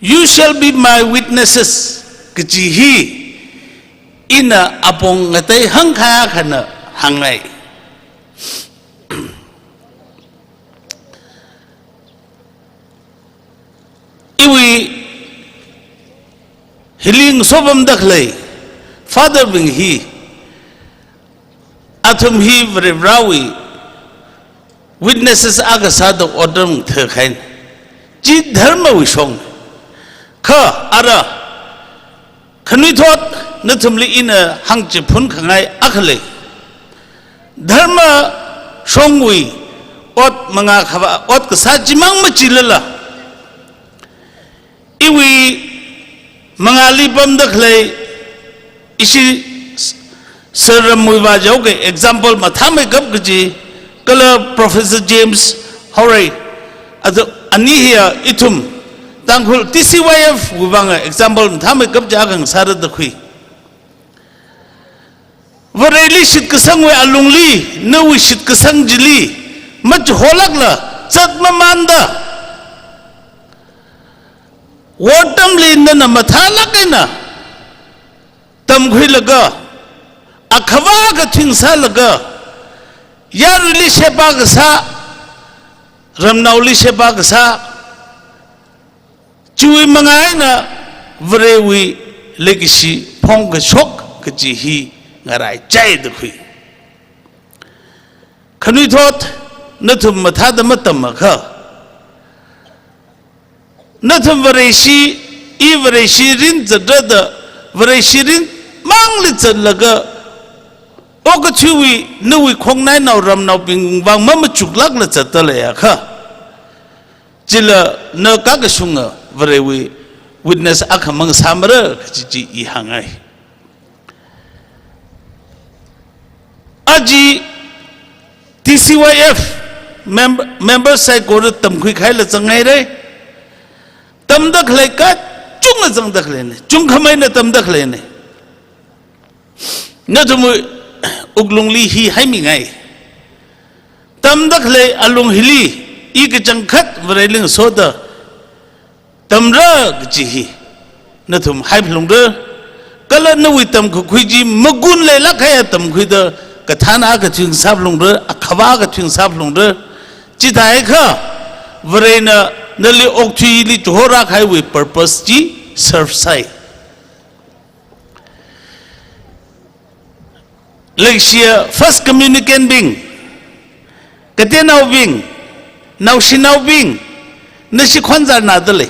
You shall be my witnesses Kajihi Ina Apong Ngate Hangkaya Kana Hangai Iwi healing sobam dakhlei father bing hi athum hi vrawi witnesses agasad odam thekhain ji dharma wishong kha ara khanui thot nathumli ina hangche phun khangai akhle dharma shongwi ot manga khaba ot ka sa jimang machilala iwi mangali bam dakhle isi seram muiwa jauge example mathame gap gji kala Professor James Howray ado ani here itum Tangkhhul TCYF wibanga example mathame gap jagang sarad dakhui vareli shit kasangwe alungli nawi shit kasang jili mach holakla chat mamanda wotam linda na mathala kaina tamghui laga akhwa ga thingsa laga yaruli sheba ga sa ramnauli sheba ga sa chui mangai na vrewi legishi phong ga shok ga ji hi ngarai chai de khui khanui thot nathum matha da matam kha nathum vareshi I vareshi rin zadada vareshi rin mangli zalaga oka chui nui khongnai nau ram nau ping wang mama chuklak la zatale ya kha jila na kaga shunga varewi witness akhamang samara ji I hangai aji TCYF member sai ko tamkhui khai la changai re tam dak lai ka chung la jang dak le ne chung khamai na tam dak le ne na tumu uglungli hi hai mi ngai tam dak le alung hili I ke changkhat vreling soda tamra ji hi na tum hai phlung de kala na wi tam khui ji magun le la khaya tam khui da kathana ka chung sab lung de akhawa ka chung sab lung de chi dai kha vrena nali okthui li thora khai with purpose ji serve sai Lexia first communicant being katenau being now shinau being nashi khonjar na dale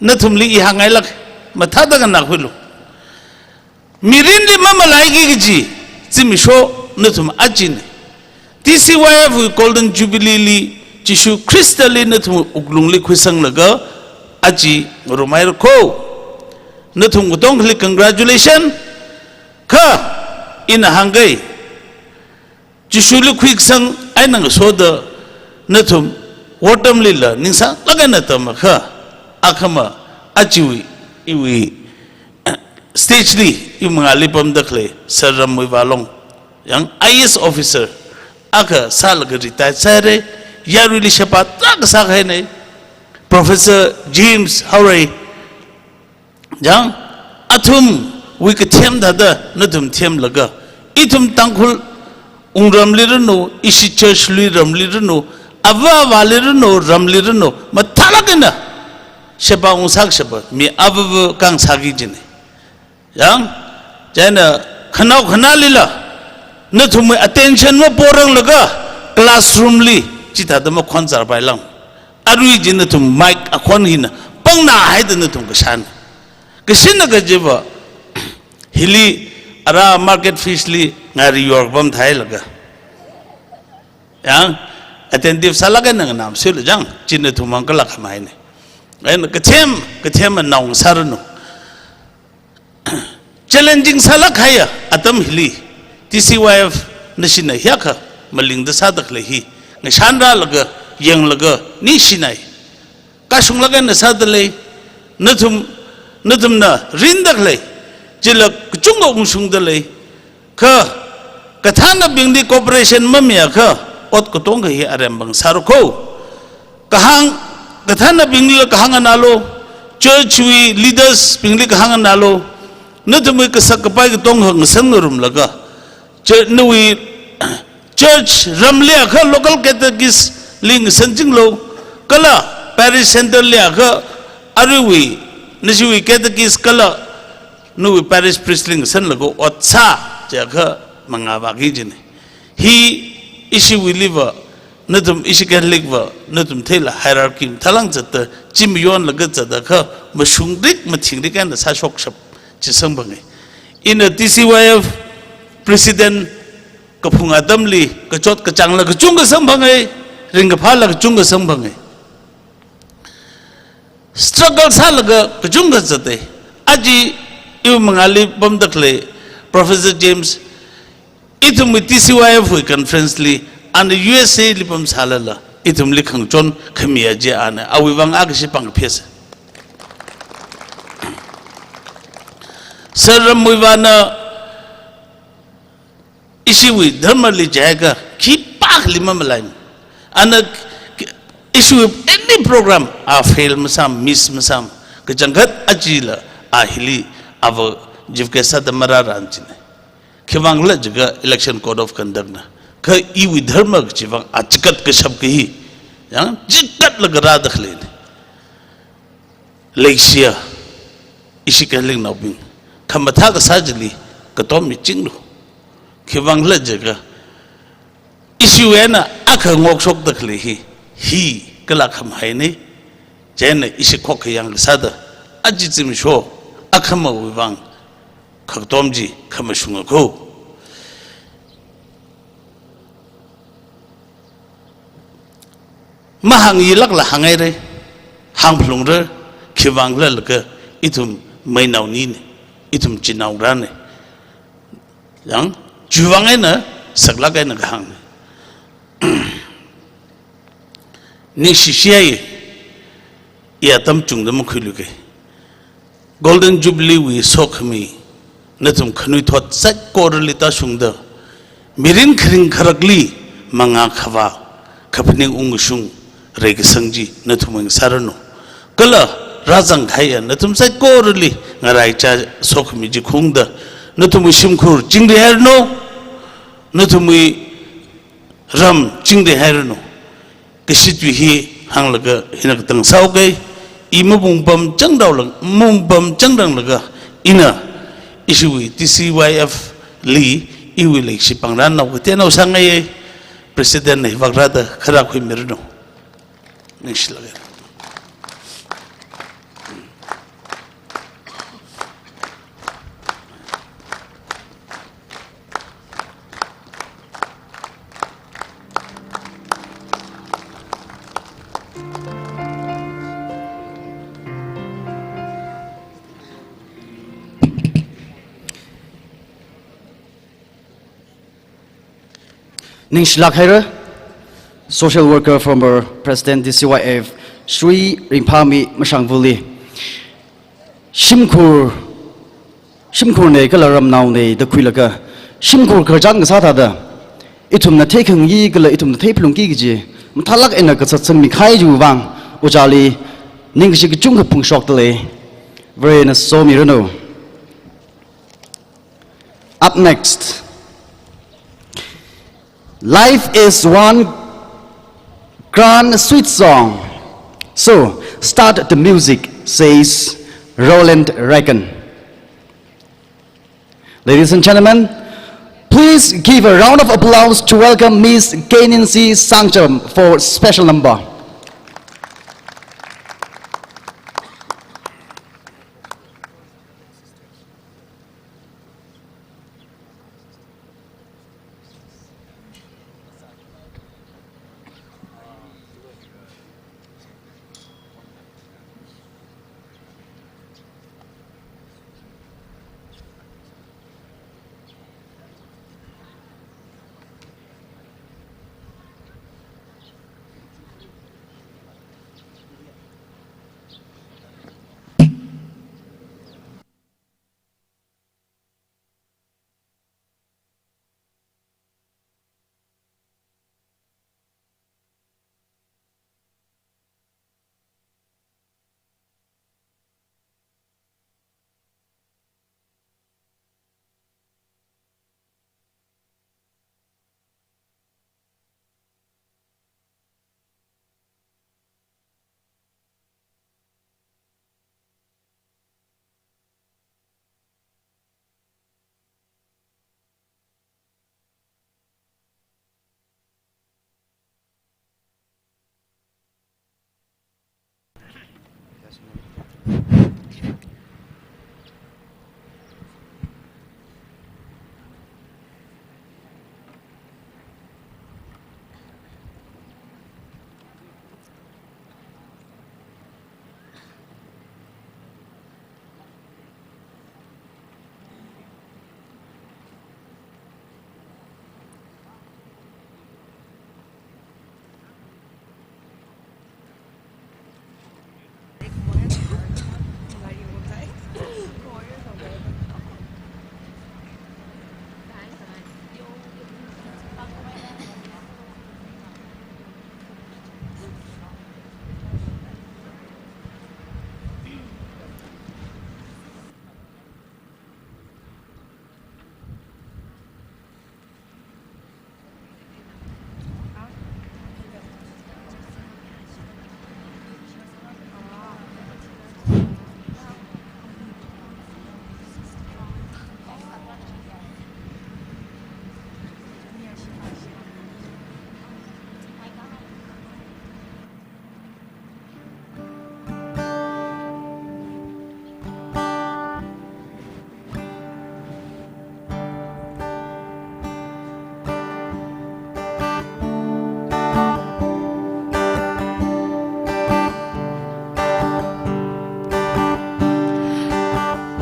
na thumli I hangai lak matha da na khulu mirin li mamalai gi ji zimisho na thum ajin TCYF golden jubilee li Jishu crystalli na thum uglungli khwisang laga aji romair ko na thum gudong li congratulation kha in hangai Jishu li khwisang ainang soda na thum wotam lila ningsa laga na tam kha akhama ajiwi iwi stage li imangali pam dakhle saram muiwalong yang IS officer aka salga retire sare yaruli shepa tak sakhe ne Professor James Howray yang athum wik them dada nathum them laga ithum Tangkhhul ungram lirno isi church liram lirno ava walirno ramlirno mathalagena shepa ungsak shepa mi avu kang sagi jine yang jana khanau khanalila nathum attention mo porang laga classroom li chita dama khonjar bailang arui jin nathum mic akhon hina pangna haida nathum kasan kisina ga jeba hili ara market fish li ngari york bam thai laga yang attentive salaga nang nam sil jang chin nathum angkala khamai ne en kathem naung sarno challenging salak haya atam hili TCYF nashina hyakha maling da sadak lehi ngashanra laga yang laga ni shinai kasung laga na sadale nathum na rindak le jilak kuchunga ungsung dale kha kathana bingdi cooperation mamya kha ot kotong hi arembang saruko kahang kathana bingli kahang analo church we leaders bingli kahang analo nathum ka sakpai ka tong hang sangurum laga nui church ramlia kha local catechist ling sanjing lo kala parish center lia kha arui Nishui Catechis color, no parish priestling, son lago, or tsa, jaka, mangavagijin. He issue we live, notum ishikan liver, notum tailor hierarchy, talang at the Jim Yon Lagata, the her, Mashungdik, Matindik, and the Sashok shop, Chisambang. In a TCYF President Kapunga Damli, Kachot Kachang Lagachunga Sambangay, Ringapala Chunga Sambangay. Struggle Salaga, Kachunga Zate, Aji, Mangali Bumdakle, Professor James, itum with TCYF conference li, and the USA Lipum Salala, itum Likang John, Kamia Jana, Awivang Agashipang Piesa. Saram Wivana issue with Dharmali Jaga, keep back Limamalim, and issue with any program, I fail Masam, Miss Masam, Kajangat Ajila, Ahili, Ava Jivkesa the Mararanchine. Kivang Lajaga election code of conduct. Ka iwi dharma chivang achikat kashab kahi. Yang jikat lagara dakhlin. Leisia ishikaling naubing. Kamatha ka sajali katom michinglo. Kivang lajaga issue ena akha ngokshok dakhli hi kalakam haine jene ishikok yang sada ajitim sho akhama wivang Kaktomji Kamashunga go. Mahang yilak la hangere, hang plungre, kivangla laka, itum mainaunin, itum chinaurane. Yang juvangena, saglagana hang. Nishishiaye, yatam chung the mukuluke. Golden Jubilee we soak me. Natum Kanui thought such correlita shungda. Mirin Kring Karagli, Manga Kava, Kapaning Ungushung, Regisangji, Natuming Sarano. Kala, Razang Haya, Natum such correlly, Naraicha, Sokmiji Kunda, Natumi Shimkur, Jingde Herno, Natumi Ram, Jingde Herno. Kishitwi he, Hanglaga, Hinakatang Sauge, Imabumbam Jangdaulang, Mumbam Jangdang Ina. Issue TCYF Lee, Iwili, Shipangran, with Teno Sangay, President Vagrada, Karakwi Mirno. Nishlaga. Ningshlakhaira, social worker from our President DCYF, Sri Ringpami Mashangvuli. Shimkur ne kalaram now ne the Quilaga. Shimkur Karjang Satada. Itum na taking Yigala, itum the tapelung gigi. Mutalak in a Gatsang Mikaiju Wang, Ujali, Ningshik Junga Pung Shoktale. Very nice, so Mirano. Up next. Life is one grand sweet song. So, start the music, says Roland Reagan. Ladies and gentlemen, please give a round of applause to welcome Miss Gainancy Sangcham for special number.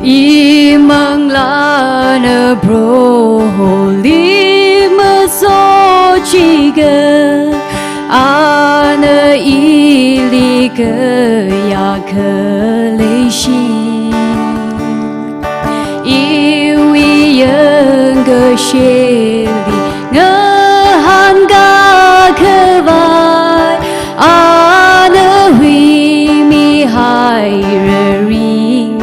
Imang la na bro holy maso chiga ana iliga ya kaleshi iwi yang ga sheli ngahan ga kavai ana hui mi hai ring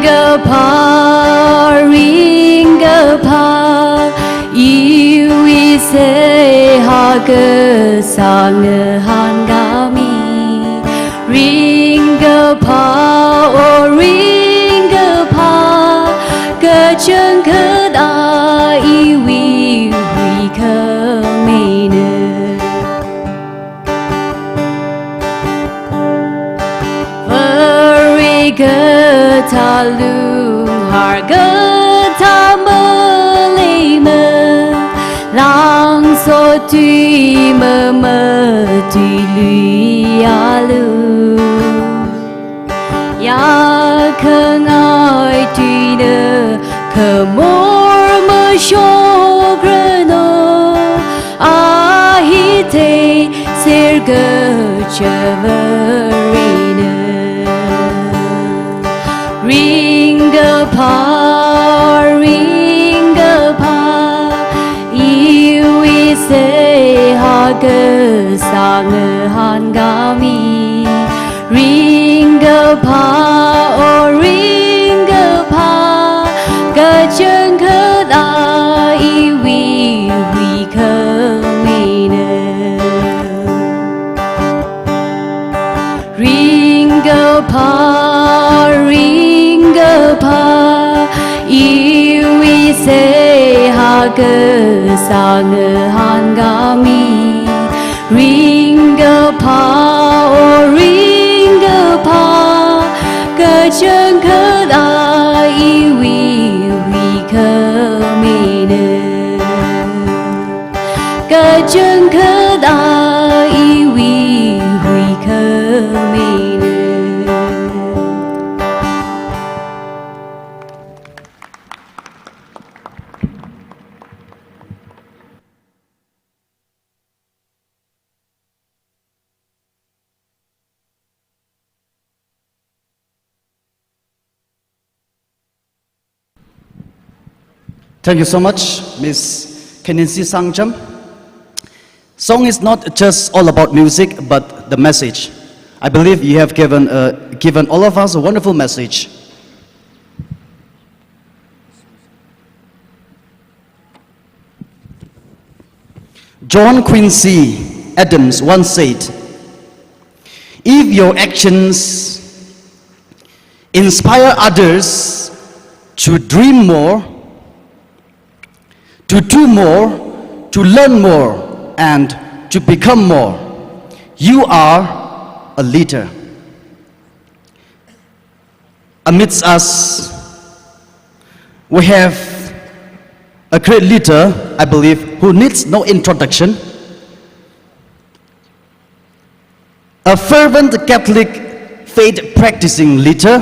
ga pa ring ga pa iwi se ha ga sang han ga mi ring ga pa o ring ga pa ga chân khơ da iwi hui khơ me ne ga ta lung har ga ta mơ lê mơ lang so tùy mơ mơ tùy lùi ya lu ya khơ ngài tùy nơ khơ mor mơ shô grơ nô a hi te ser gơ chơ vơ ri nơ ring a pa iwi se ha ga sang han ga mi ring a pa o ring a pa ga chân khơ da iwi hui khơ me ne ring a pa iwi se ha ga sang han ga mi ring a pa o ring a pa ga chân khơ da iwi hui khơ me ne ga chân khơ da iwi hui khơ me ne. Thank you so much, Miss Kenensi Sangjam. Song is not just all about music, but the message. I believe you have given all of us a wonderful message. John Quincy Adams once said, "If your actions inspire others to dream more, to do more, to learn more, and to become more, you are a leader." Amidst us, we have a great leader, I believe, who needs no introduction. A fervent Catholic faith practicing leader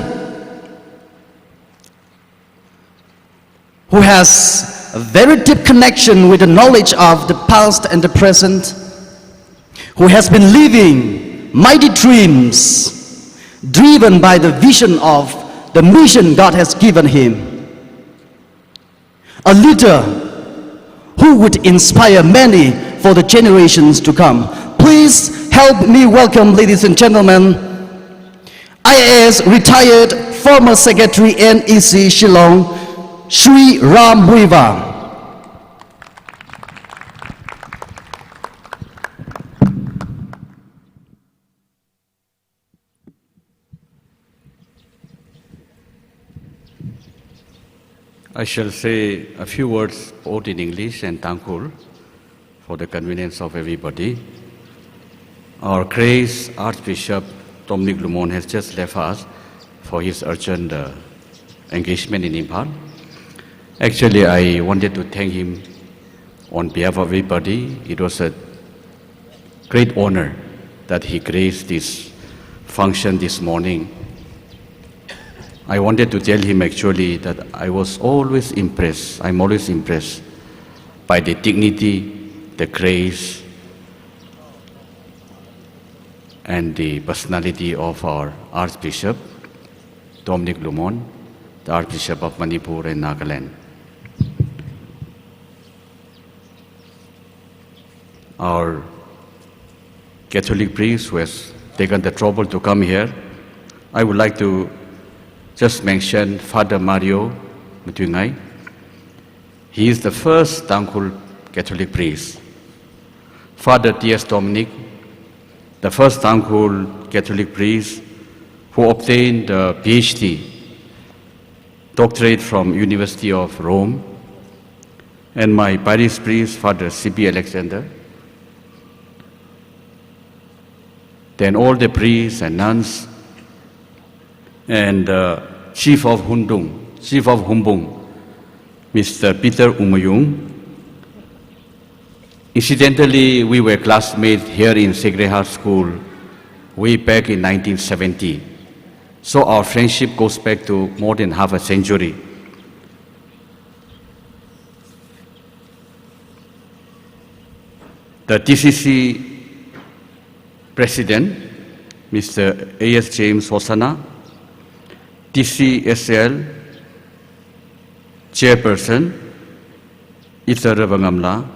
who has a very deep connection with the knowledge of the past and the present, who has been living mighty dreams, driven by the vision of the mission God has given him. A leader who would inspire many for the generations to come. Please help me welcome, ladies and gentlemen, IAS retired former Secretary NEC Shillong, Sri Ram Buiva. I shall say a few words both in English and Tangkhhul for the convenience of everybody. Our Grace Archbishop Dominic Lumon has just left us for his urgent engagement in Imphal. Actually, I wanted to thank him on behalf of everybody. It was a great honor that he graced this function this morning. I wanted to tell him actually that I was always impressed, I'm always impressed by the dignity, the grace, and the personality of our Archbishop, Dominic Lumon, the Archbishop of Manipur and Nagaland. Our Catholic priest who has taken the trouble to come here, I would like to just mention Father Mario Mutungay. He is the first Tangkhhul Catholic priest. Father T.S. Dominic, the first Tangkhhul Catholic priest who obtained a PhD, doctorate from University of Rome, and my parish priest, Father C.B. Alexander. Then all the priests and nuns, and Chief of Humbung, Mr. Peter Umayung. Incidentally, we were classmates here in Sacred Heart School way back in 1970. So our friendship goes back to more than half a century. The TCC President, Mr. A.S. James Hosanna, TCSL Chairperson, Ithar Bangamla,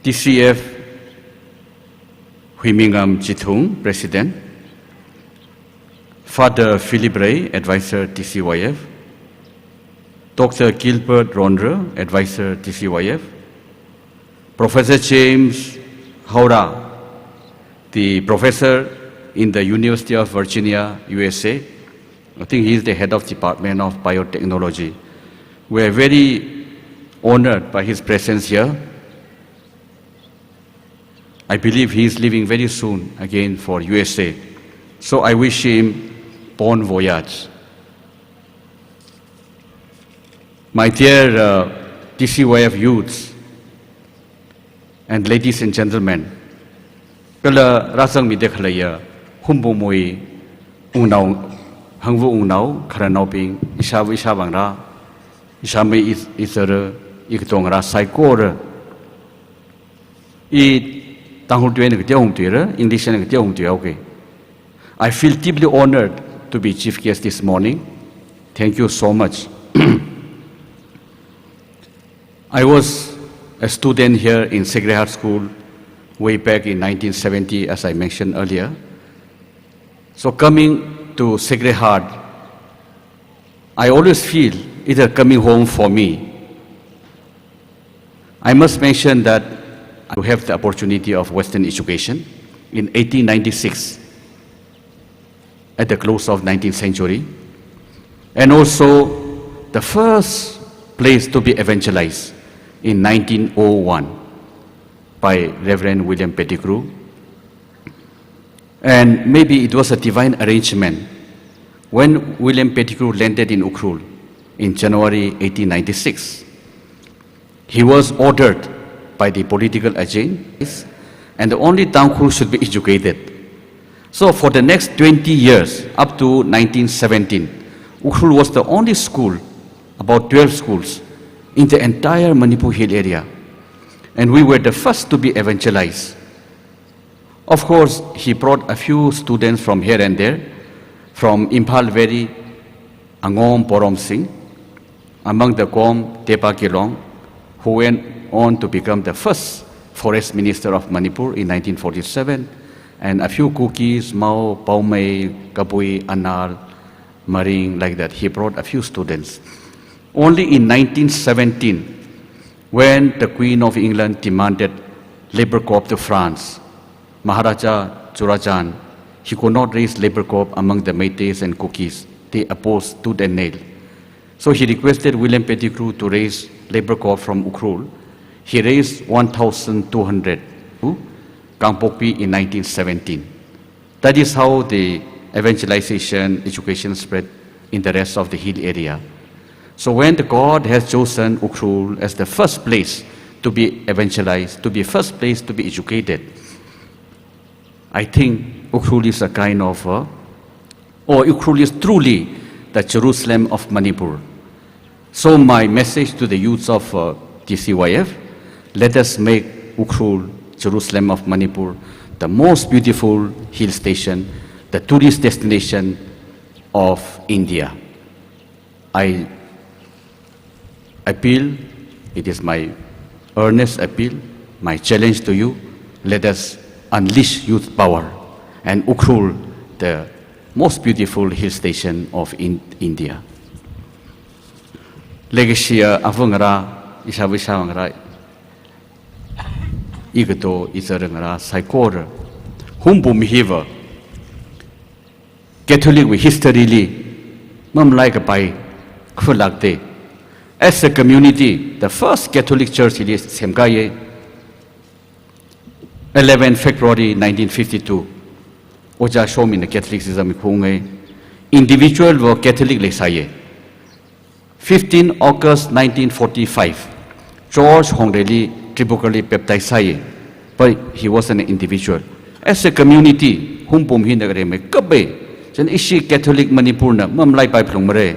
TCF Huimingam Chithung, President, Father Philip Ray, Advisor TCYF, Dr. Gilbert Rondra, Advisor TCYF, Professor James Haura, the professor in the University of Virginia, USA. I think he is the head of Department of Biotechnology. We are very honored by his presence here. I believe he is leaving very soon again for USA. So I wish him bon voyage. My dear TCYF youths and ladies and gentlemen, Kala rasang mi dekhlaya humbu moi unau hangvu unau kharanau ping isabu isabangra isame isara iktongra saikor I Tangkhhul tuen ke tiong tira English ke tiong tira. Okay, I feel deeply honored to be chief guest this morning. Thank you so much. I was a student here in Sacred Heart School way back in 1970, as I mentioned earlier. So coming to Sacred Heart, I always feel it's a coming home for me. I must mention that I have the opportunity of Western education in 1896, at the close of 19th century, and also the first place to be evangelized in 1901. By Reverend William Pettigrew. And maybe it was a divine arrangement when William Pettigrew landed in Ukhrul in January 1896. He was ordered by the political agents, and only Tangkhhul should be educated. So for the next 20 years, up to 1917, Ukhrul was the only school, about 12 schools, in the entire Manipur Hill area. And we were the first to be evangelized. Of course, he brought a few students from here and there, from Imphal Valley, Angom Porom Singh, among the Kom Tepa Kilong, who went on to become the first forest minister of Manipur in 1947, and a few cookies, Mao, Paumei, Kapui, Anal, Maring, like that. He brought a few students. Only in 1917, when the Queen of England demanded labor corps to France, Maharaja Churajan, he could not raise labor corps among the Métis and Kukis. They opposed tooth and nail. So he requested William Pettigrew to raise labor corps from Ukhrul. He raised 1,200 to Kangpokpi in 1917. That is how the evangelization, education spread in the rest of the hill area. So when the God has chosen Ukhrul as the first place to be evangelized, to be first place to be educated, I think Ukhrul is a kind of, or Ukhrul is truly the Jerusalem of Manipur. So my message to the youths of TCYF, let us make Ukhrul, Jerusalem of Manipur, the most beautiful hill station, the tourist destination of India. I appeal, it is my earnest appeal, my challenge to you, let us unleash youth power and Ukhrul, the most beautiful hill station of India. Legacy avangara isavangara igato isarangara saikor humbum hiva Catholic with history li mam like by khulakte. As a community, the first Catholic church is Semgaye 11 February 1952. Oja show me the Catholicism kunge individual were Catholic lesaye. 15 August 1945, George Hongdeli tribally baptized, but he was an individual. As a community, humpum hinagre me kabe, jan ishi Catholic Manipurna, mam lai pai plumare.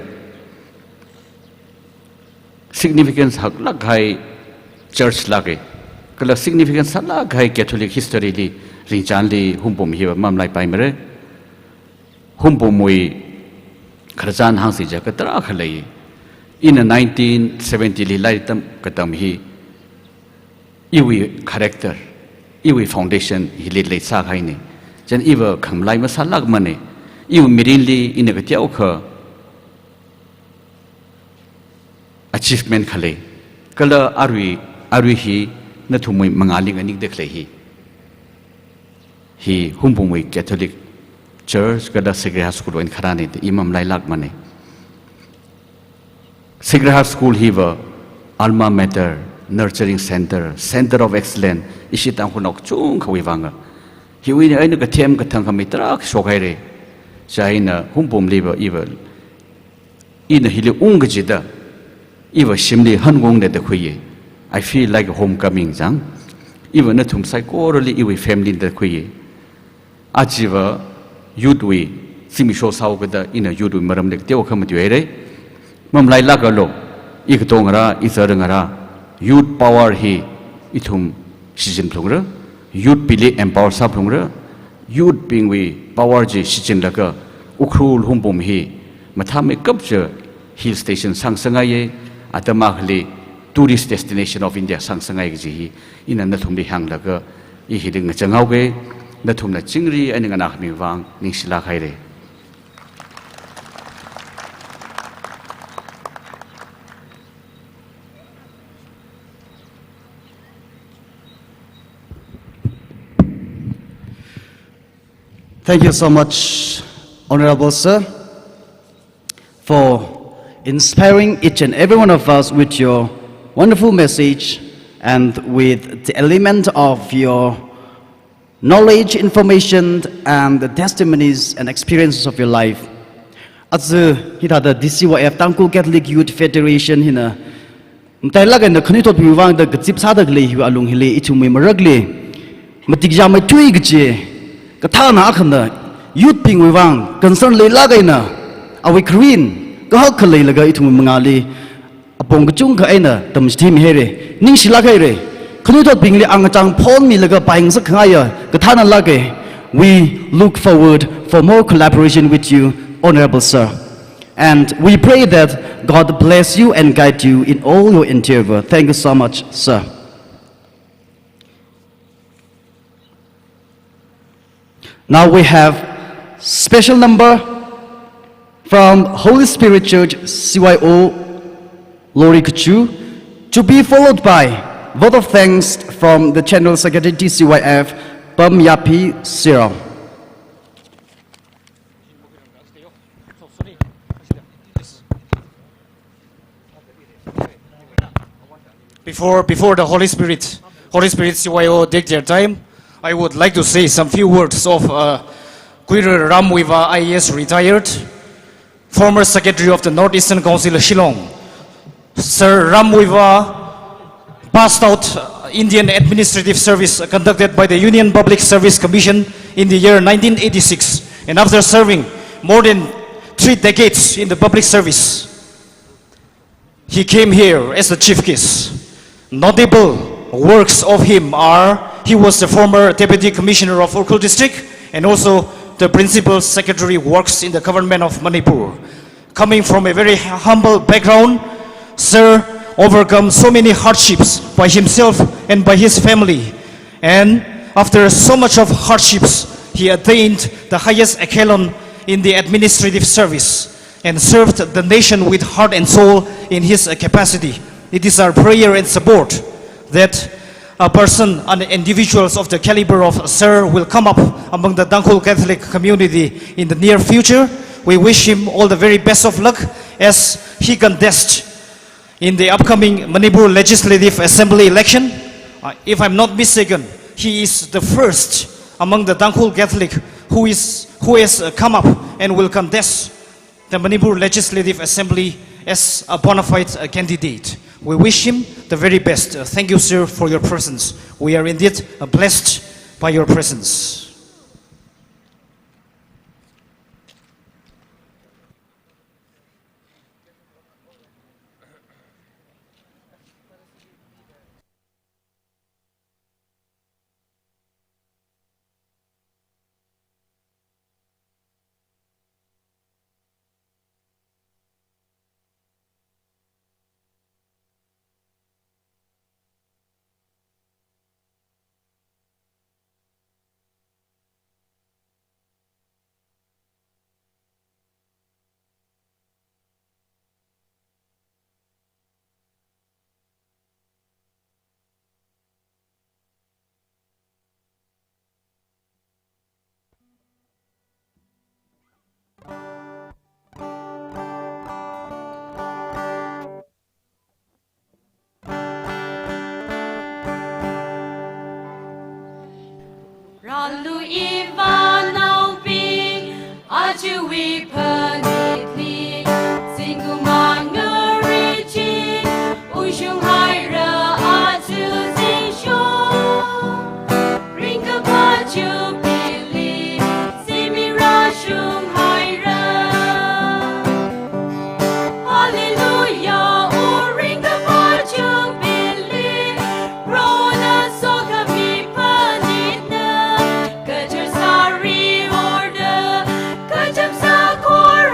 Significance hak lagai church lage, kala significance lagai Catholic history li rinjan li humpum hiwa mam lai pai mere. Humpum mui kharjan hang si jakatra khalai. In 1970, Laitam Katamhi, Iwi character, Iwi foundation, he led late Sakaini, Jan Eva come like Masalag money, Iwi Mirinli in a Gatiauka achievement Kale, Kala Arwi, Natumui Mangaling and Nick he Humpumwi Catholic Church, Kala Sacrament School in Karani, the Imam Lailak money. Sacrament School hiva alma mater nurturing center of excellence ishitang hunok chung khawivanga hiwi aina ka them ka thang kamitra shokhaire chaina humpum liba evil in hili ungjida eva shimli hangong de khuye. I feel like homecoming jang even athum psychorally iwi family de khuye ajiva yudwi simisho saugada in a yudwi maram de teo khamatuere Mam lai lagalo, ikatongara, isarangara, youth power he, itum shijin plungra, youth pili empower sa plungra, youth being we power je shijin laga, Ukhrul humpum he, matame kapja hill station sangsangaye, atamakli tourist destination of India sangsangaye ji, in a natum hang laga, ihiding a changauge, natum na chingri and an ahmi wang, nishila haire. Thank you so much, Honorable Sir, for inspiring each and every one of us with your wonderful message and with the element of your knowledge, information, and the testimonies and experiences of your life. As the DCYF Tangkhhul Catholic Youth Federation hina, mtailaga na khanitot biwang da gzip sadak le hiwa alung hile ichumi maragle matigja mai tui gje Katana akanda youth ping wang concern le lagaina awi Korean ka hak le laga itu mangali apong chung ka aina tamstim here ning sila kaire khanutot ping le angachang phon mi laga paing sa khaya katana lage. We look forward for more collaboration with you, Honorable Sir, and we pray that God bless you and guide you in all your endeavor. Thank you so much, sir. Now we have special number from Holy Spirit Church CYO Lori Kachu, to be followed by vote of thanks from the General Secretary TCYF Pam Yapi Siro. Before the Holy Spirit CYO take their time, I would like to say some few words of Quirrell Ramwiva IAS retired, former Secretary of the Northeastern Council Shillong. Sir Ramwiva passed out Indian Administrative Service conducted by the Union Public Service Commission in the year 1986. And after serving more than 3 decades in the public service, he came here as the chief guest. Notable works of him are, he was the former Deputy Commissioner of Urkhul District and also the Principal Secretary Works in the government of Manipur. Coming from a very humble background, Sir overcome so many hardships by himself and by his family. And after so much of hardships, he attained the highest echelon in the administrative service and served the nation with heart and soul in his capacity. It is our prayer and support that a person and individuals of the caliber of Sir will come up among the Tangkhhul Catholic community in the near future. We wish him all the very best of luck as he contests in the upcoming Manipur Legislative Assembly election. If I'm not mistaken, he is the first among the Tangkhhul Catholic who has come up and will contest the Manipur Legislative Assembly as a bona fide candidate. We wish him the very best. Thank you, sir, for your presence. We are indeed blessed by your presence. Ralu Ivanau Bi Aju we panitli Singu Mangarichi Ushung Haira Aju Zishu Ringa Paju Bili Simira Shung Haira Hallelujah O Ringa Paju Bili Rona Soka Mi Panitna Kajam Sari Order Kajam Sakor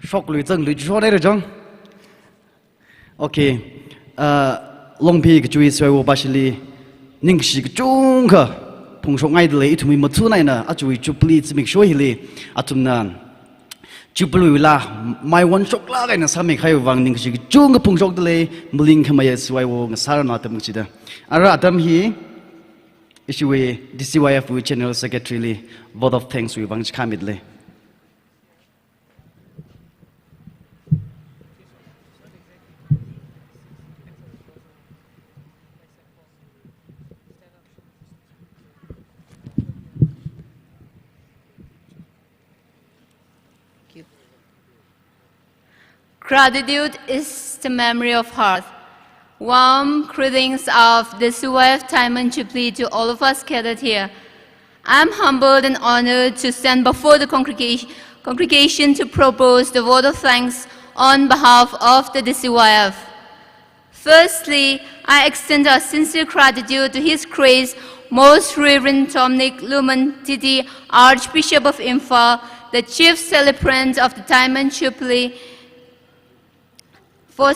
Shock lui zeng lui cho đây rồi chong. Okay. Long pi cái chui xoay vô basically ning sĩ cái chung cơ phong song ngay đấy tụi mình một số này nè à chui Jubilee chỉ mình show hili à tụi nè Jubilee là my one shock là cái nè sao mình khai vang ning sĩ cái chung cái phong song đấy mình không ai xoay vô cái sao nó tụi mình chỉ đó à ra tụi hi issue DCYF General Secretary vote of thanks we vang chamit le. Gratitude is the memory of heart. Warm greetings of the DCYF Diamon Jubilee to all of us gathered here. I'm humbled and honored to stand before the congregation to propose the vote of thanks on behalf of the DCYF. Firstly, I extend our sincere gratitude to His Grace, Most Reverend Dominic Luman Titi, Archbishop of Imphal, the chief celebrant of the Diamon Jubilee, for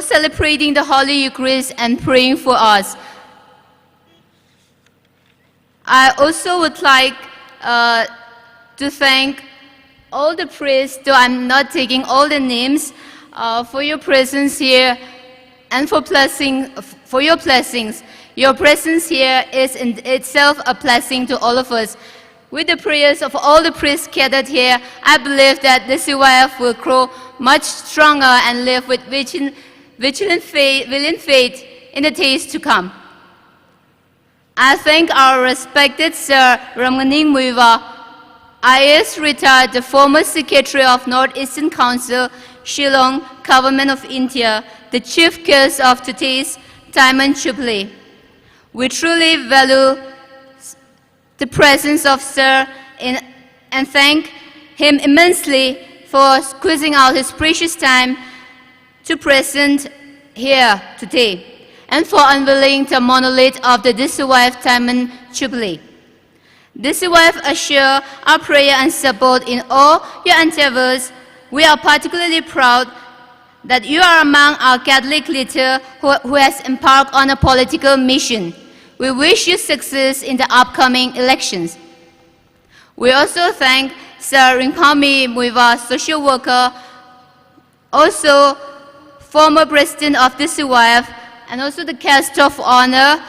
celebrating the Holy Eucharist and praying for us. I also would like to thank all the priests, though I'm not taking all the names, for your presence here and for your blessings. Your presence here is in itself a blessing to all of us. With the prayers of all the priests gathered here, I believe that the DCYF will grow much stronger and live with vigilant faith in the days to come. I thank our respected Sir Ramaning Muiva, IAS retired, the former Secretary of Northeastern Council, Shillong, Government of India, the chief guest of today's Diamon Jubilee. We truly value the presence of Sir and thank him immensely for squeezing out his precious time to present here today and for unveiling the monolith of the DCYF Diamon Jubilee. DCYF assure our prayer and support in all your endeavors. We are particularly proud that you are among our Catholic leader who has embarked on a political mission. We wish you success in the upcoming elections. We also thank Sir Ringpami Muiva, social worker, also former president of the DCYF, and also the guest of honor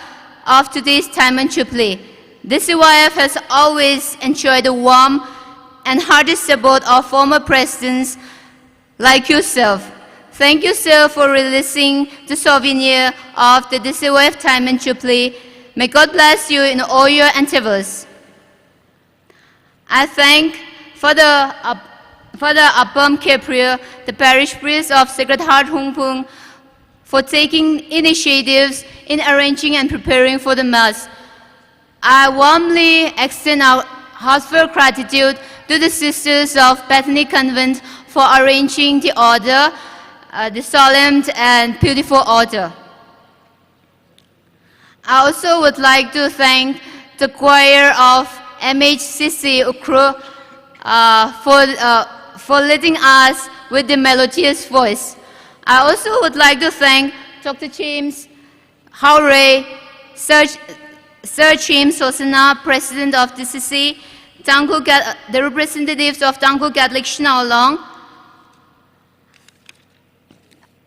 of today's Diamon Jubilee. The DCYF has always enjoyed the warm and hearty support of former presidents like yourself. Thank you, sir, for releasing the souvenir of the DCYF Diamon Jubilee. May God bless you in all your endeavors. I thank Father Appam Kepriya, the parish priest of Sacred Heart Hung Pung, for taking initiatives in arranging and preparing for the Mass. I warmly extend our heartfelt gratitude to the Sisters of Bethany Convent for arranging the order, the solemn and beautiful order. I also would like to thank the choir of MHCC Ukru for leading us with the melodious voice. I also would like to thank Dr. James Howray, Sir James Hosana, President of DCC, the representatives of Tangkhhul Catholic Shinaolong,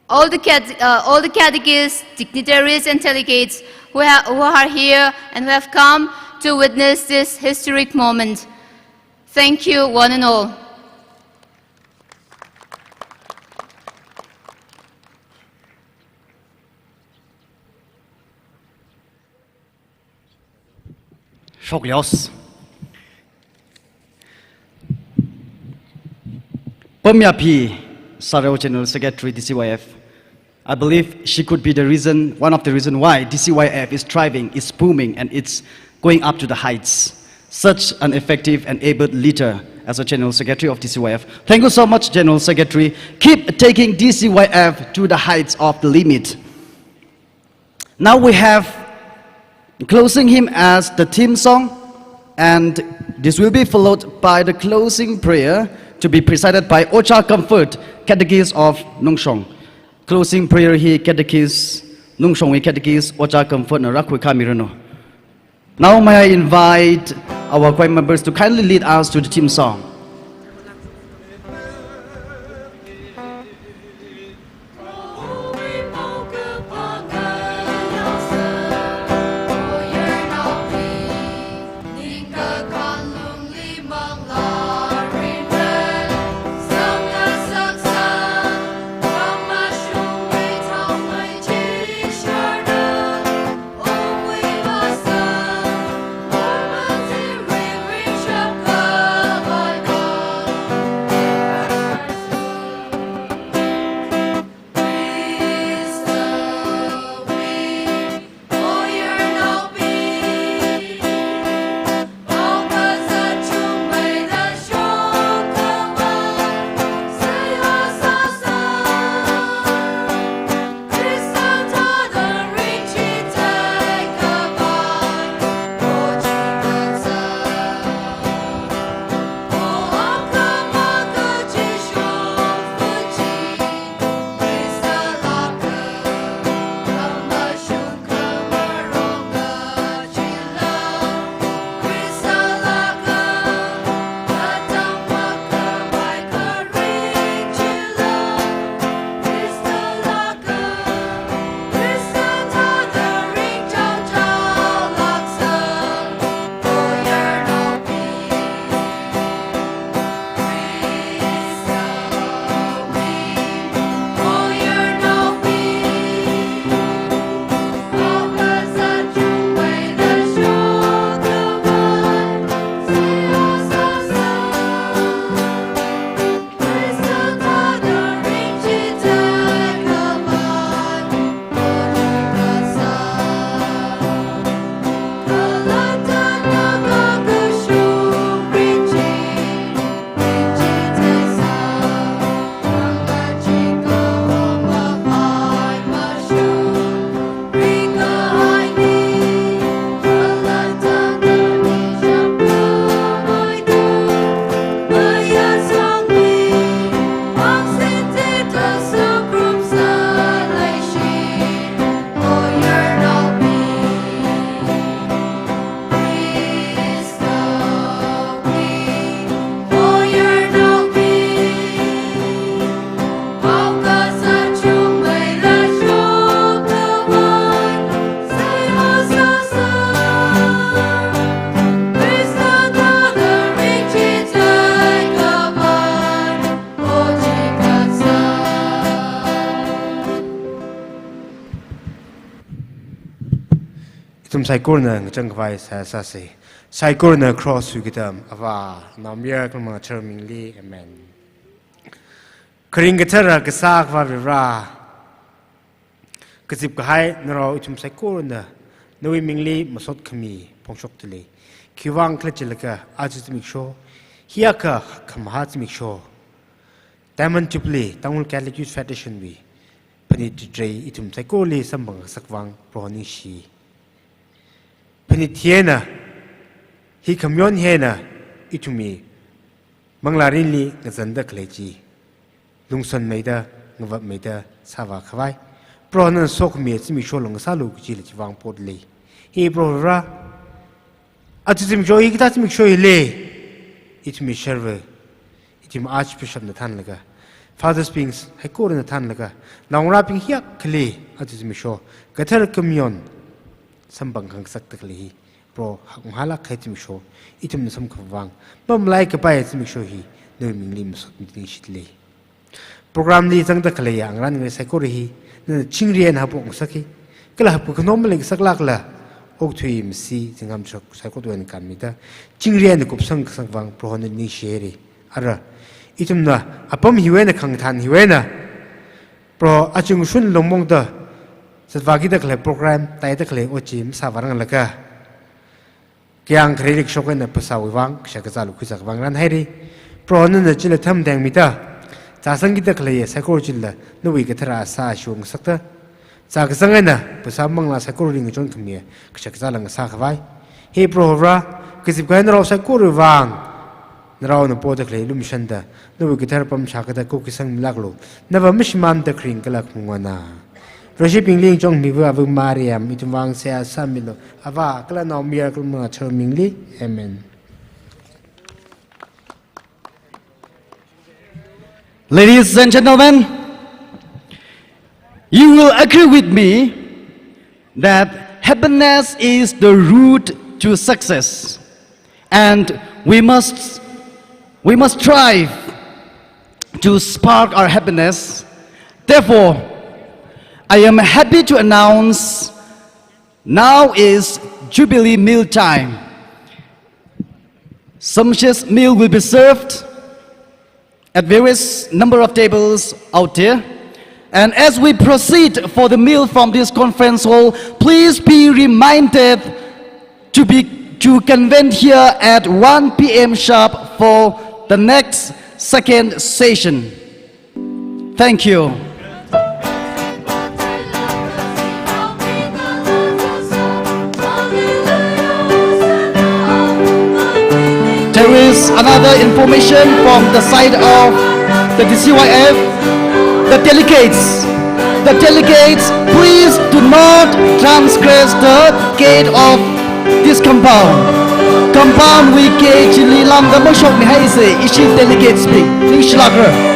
all the catechists, dignitaries and delegates who are here and who have come to witness this historic moment. Thank you, one and all. Shoglios. Pemyapi, Sarao General Secretary DCYF. I believe she could be the reason, one of the reasons why DCYF is thriving, is booming, and it's going up to the heights. Such an effective and able leader as a General Secretary of DCYF. Thank you so much, General Secretary. Keep taking DCYF to the heights of the limit. Now we have closing hymn as the theme song, and this will be followed by the closing prayer to be presided by Ocha Comfort, Catechist of Nungshong. Closing prayer he Catechist Nungshong we Catechist Ocha Comfort na Rakwe Kamirano. Now may I invite our choir members to kindly lead us to the theme song. Saikorna Jangvai Sasasi. Saikorna cross Sugitam Ava Namir Kama Termingly Amen. Kringatera Gasak Vavira Kazip Kahai Naro Itum Saikorna Noe Mingli Masot Kami Pongshoktili Kiwang Klechilaka Ajit Show Hiaka Kamhat Miksho Diamon Jubilee Tangkhhul Catholic Youth Federation We Panit Dre Itum Saikoli Sambang Sakwang Pronishi Penitiena, he commune hena, itumi, Manglarinli, Nazanda Kleji, Lungson Maida, Nova Maida, Sava Kawai, Bronan Sok me, Simisholong Salu, Jilich Wang Podley. He brovra Atim Joy, Itatim Shoy lay, itumi Sherver, itim Archbishop Natanlaga, Father Spings, Hekor Natanlaga, now wrapping here, Clay, Atim Show, Gater commune. Sambang kang saktakli pro hakunghala khaitim show itum sam khawang bam lai ka pai tim show hi no mingli masot meeting shitli program ni jang da khle yang ran ngai saikori hi ne chingrian ha pong sakhi kala ha puknom le saklak la ok thui msi jingam chok saiko doen kan mi da chingrian ko sang sangwang pro ne ni shere ara itum na apam hiwe na khang than hiwe na pro achung shun lomong da Sadvagi the clay program, tie the clay or Jim Savarang Laka. Kiang Credik Shokan and Pasawang, Shakazal Kusakvang and Harry, Prawn and the Gilatam Dangmita. Tasangi the clay, Sakorjilla, no Wigatara Sa Shung Sakta. Sakazangana, Pasamang la Sakoring John Kamir, Shakazalang Sakavai. He provra, Kisipana of Sakurivang. Narao na po the clay lumshanda, no guitar pum shakata cookisang laglo, never mishman the crinkle mungana. Worshipping Ling Jong Mivu Avu Mariam, it wang sea Samilo, Ava, Clan of Miracle Mingli, Amen. Ladies and gentlemen, you will agree with me that happiness is the root to success, and we must strive to spark our happiness. Therefore, I am happy to announce now is Jubilee meal time. Sumptuous meal will be served at various number of tables out there. And as we proceed for the meal from this conference hall, please be reminded to convene here at 1 p.m. sharp for the next second session. Thank you. There is another information from the side of the DCYF. The delegates, please do not transgress the gate of this compound. Compound we gate Chili Lam the Moshok Mihaise, Ishi delegates speak. Please, Schlager.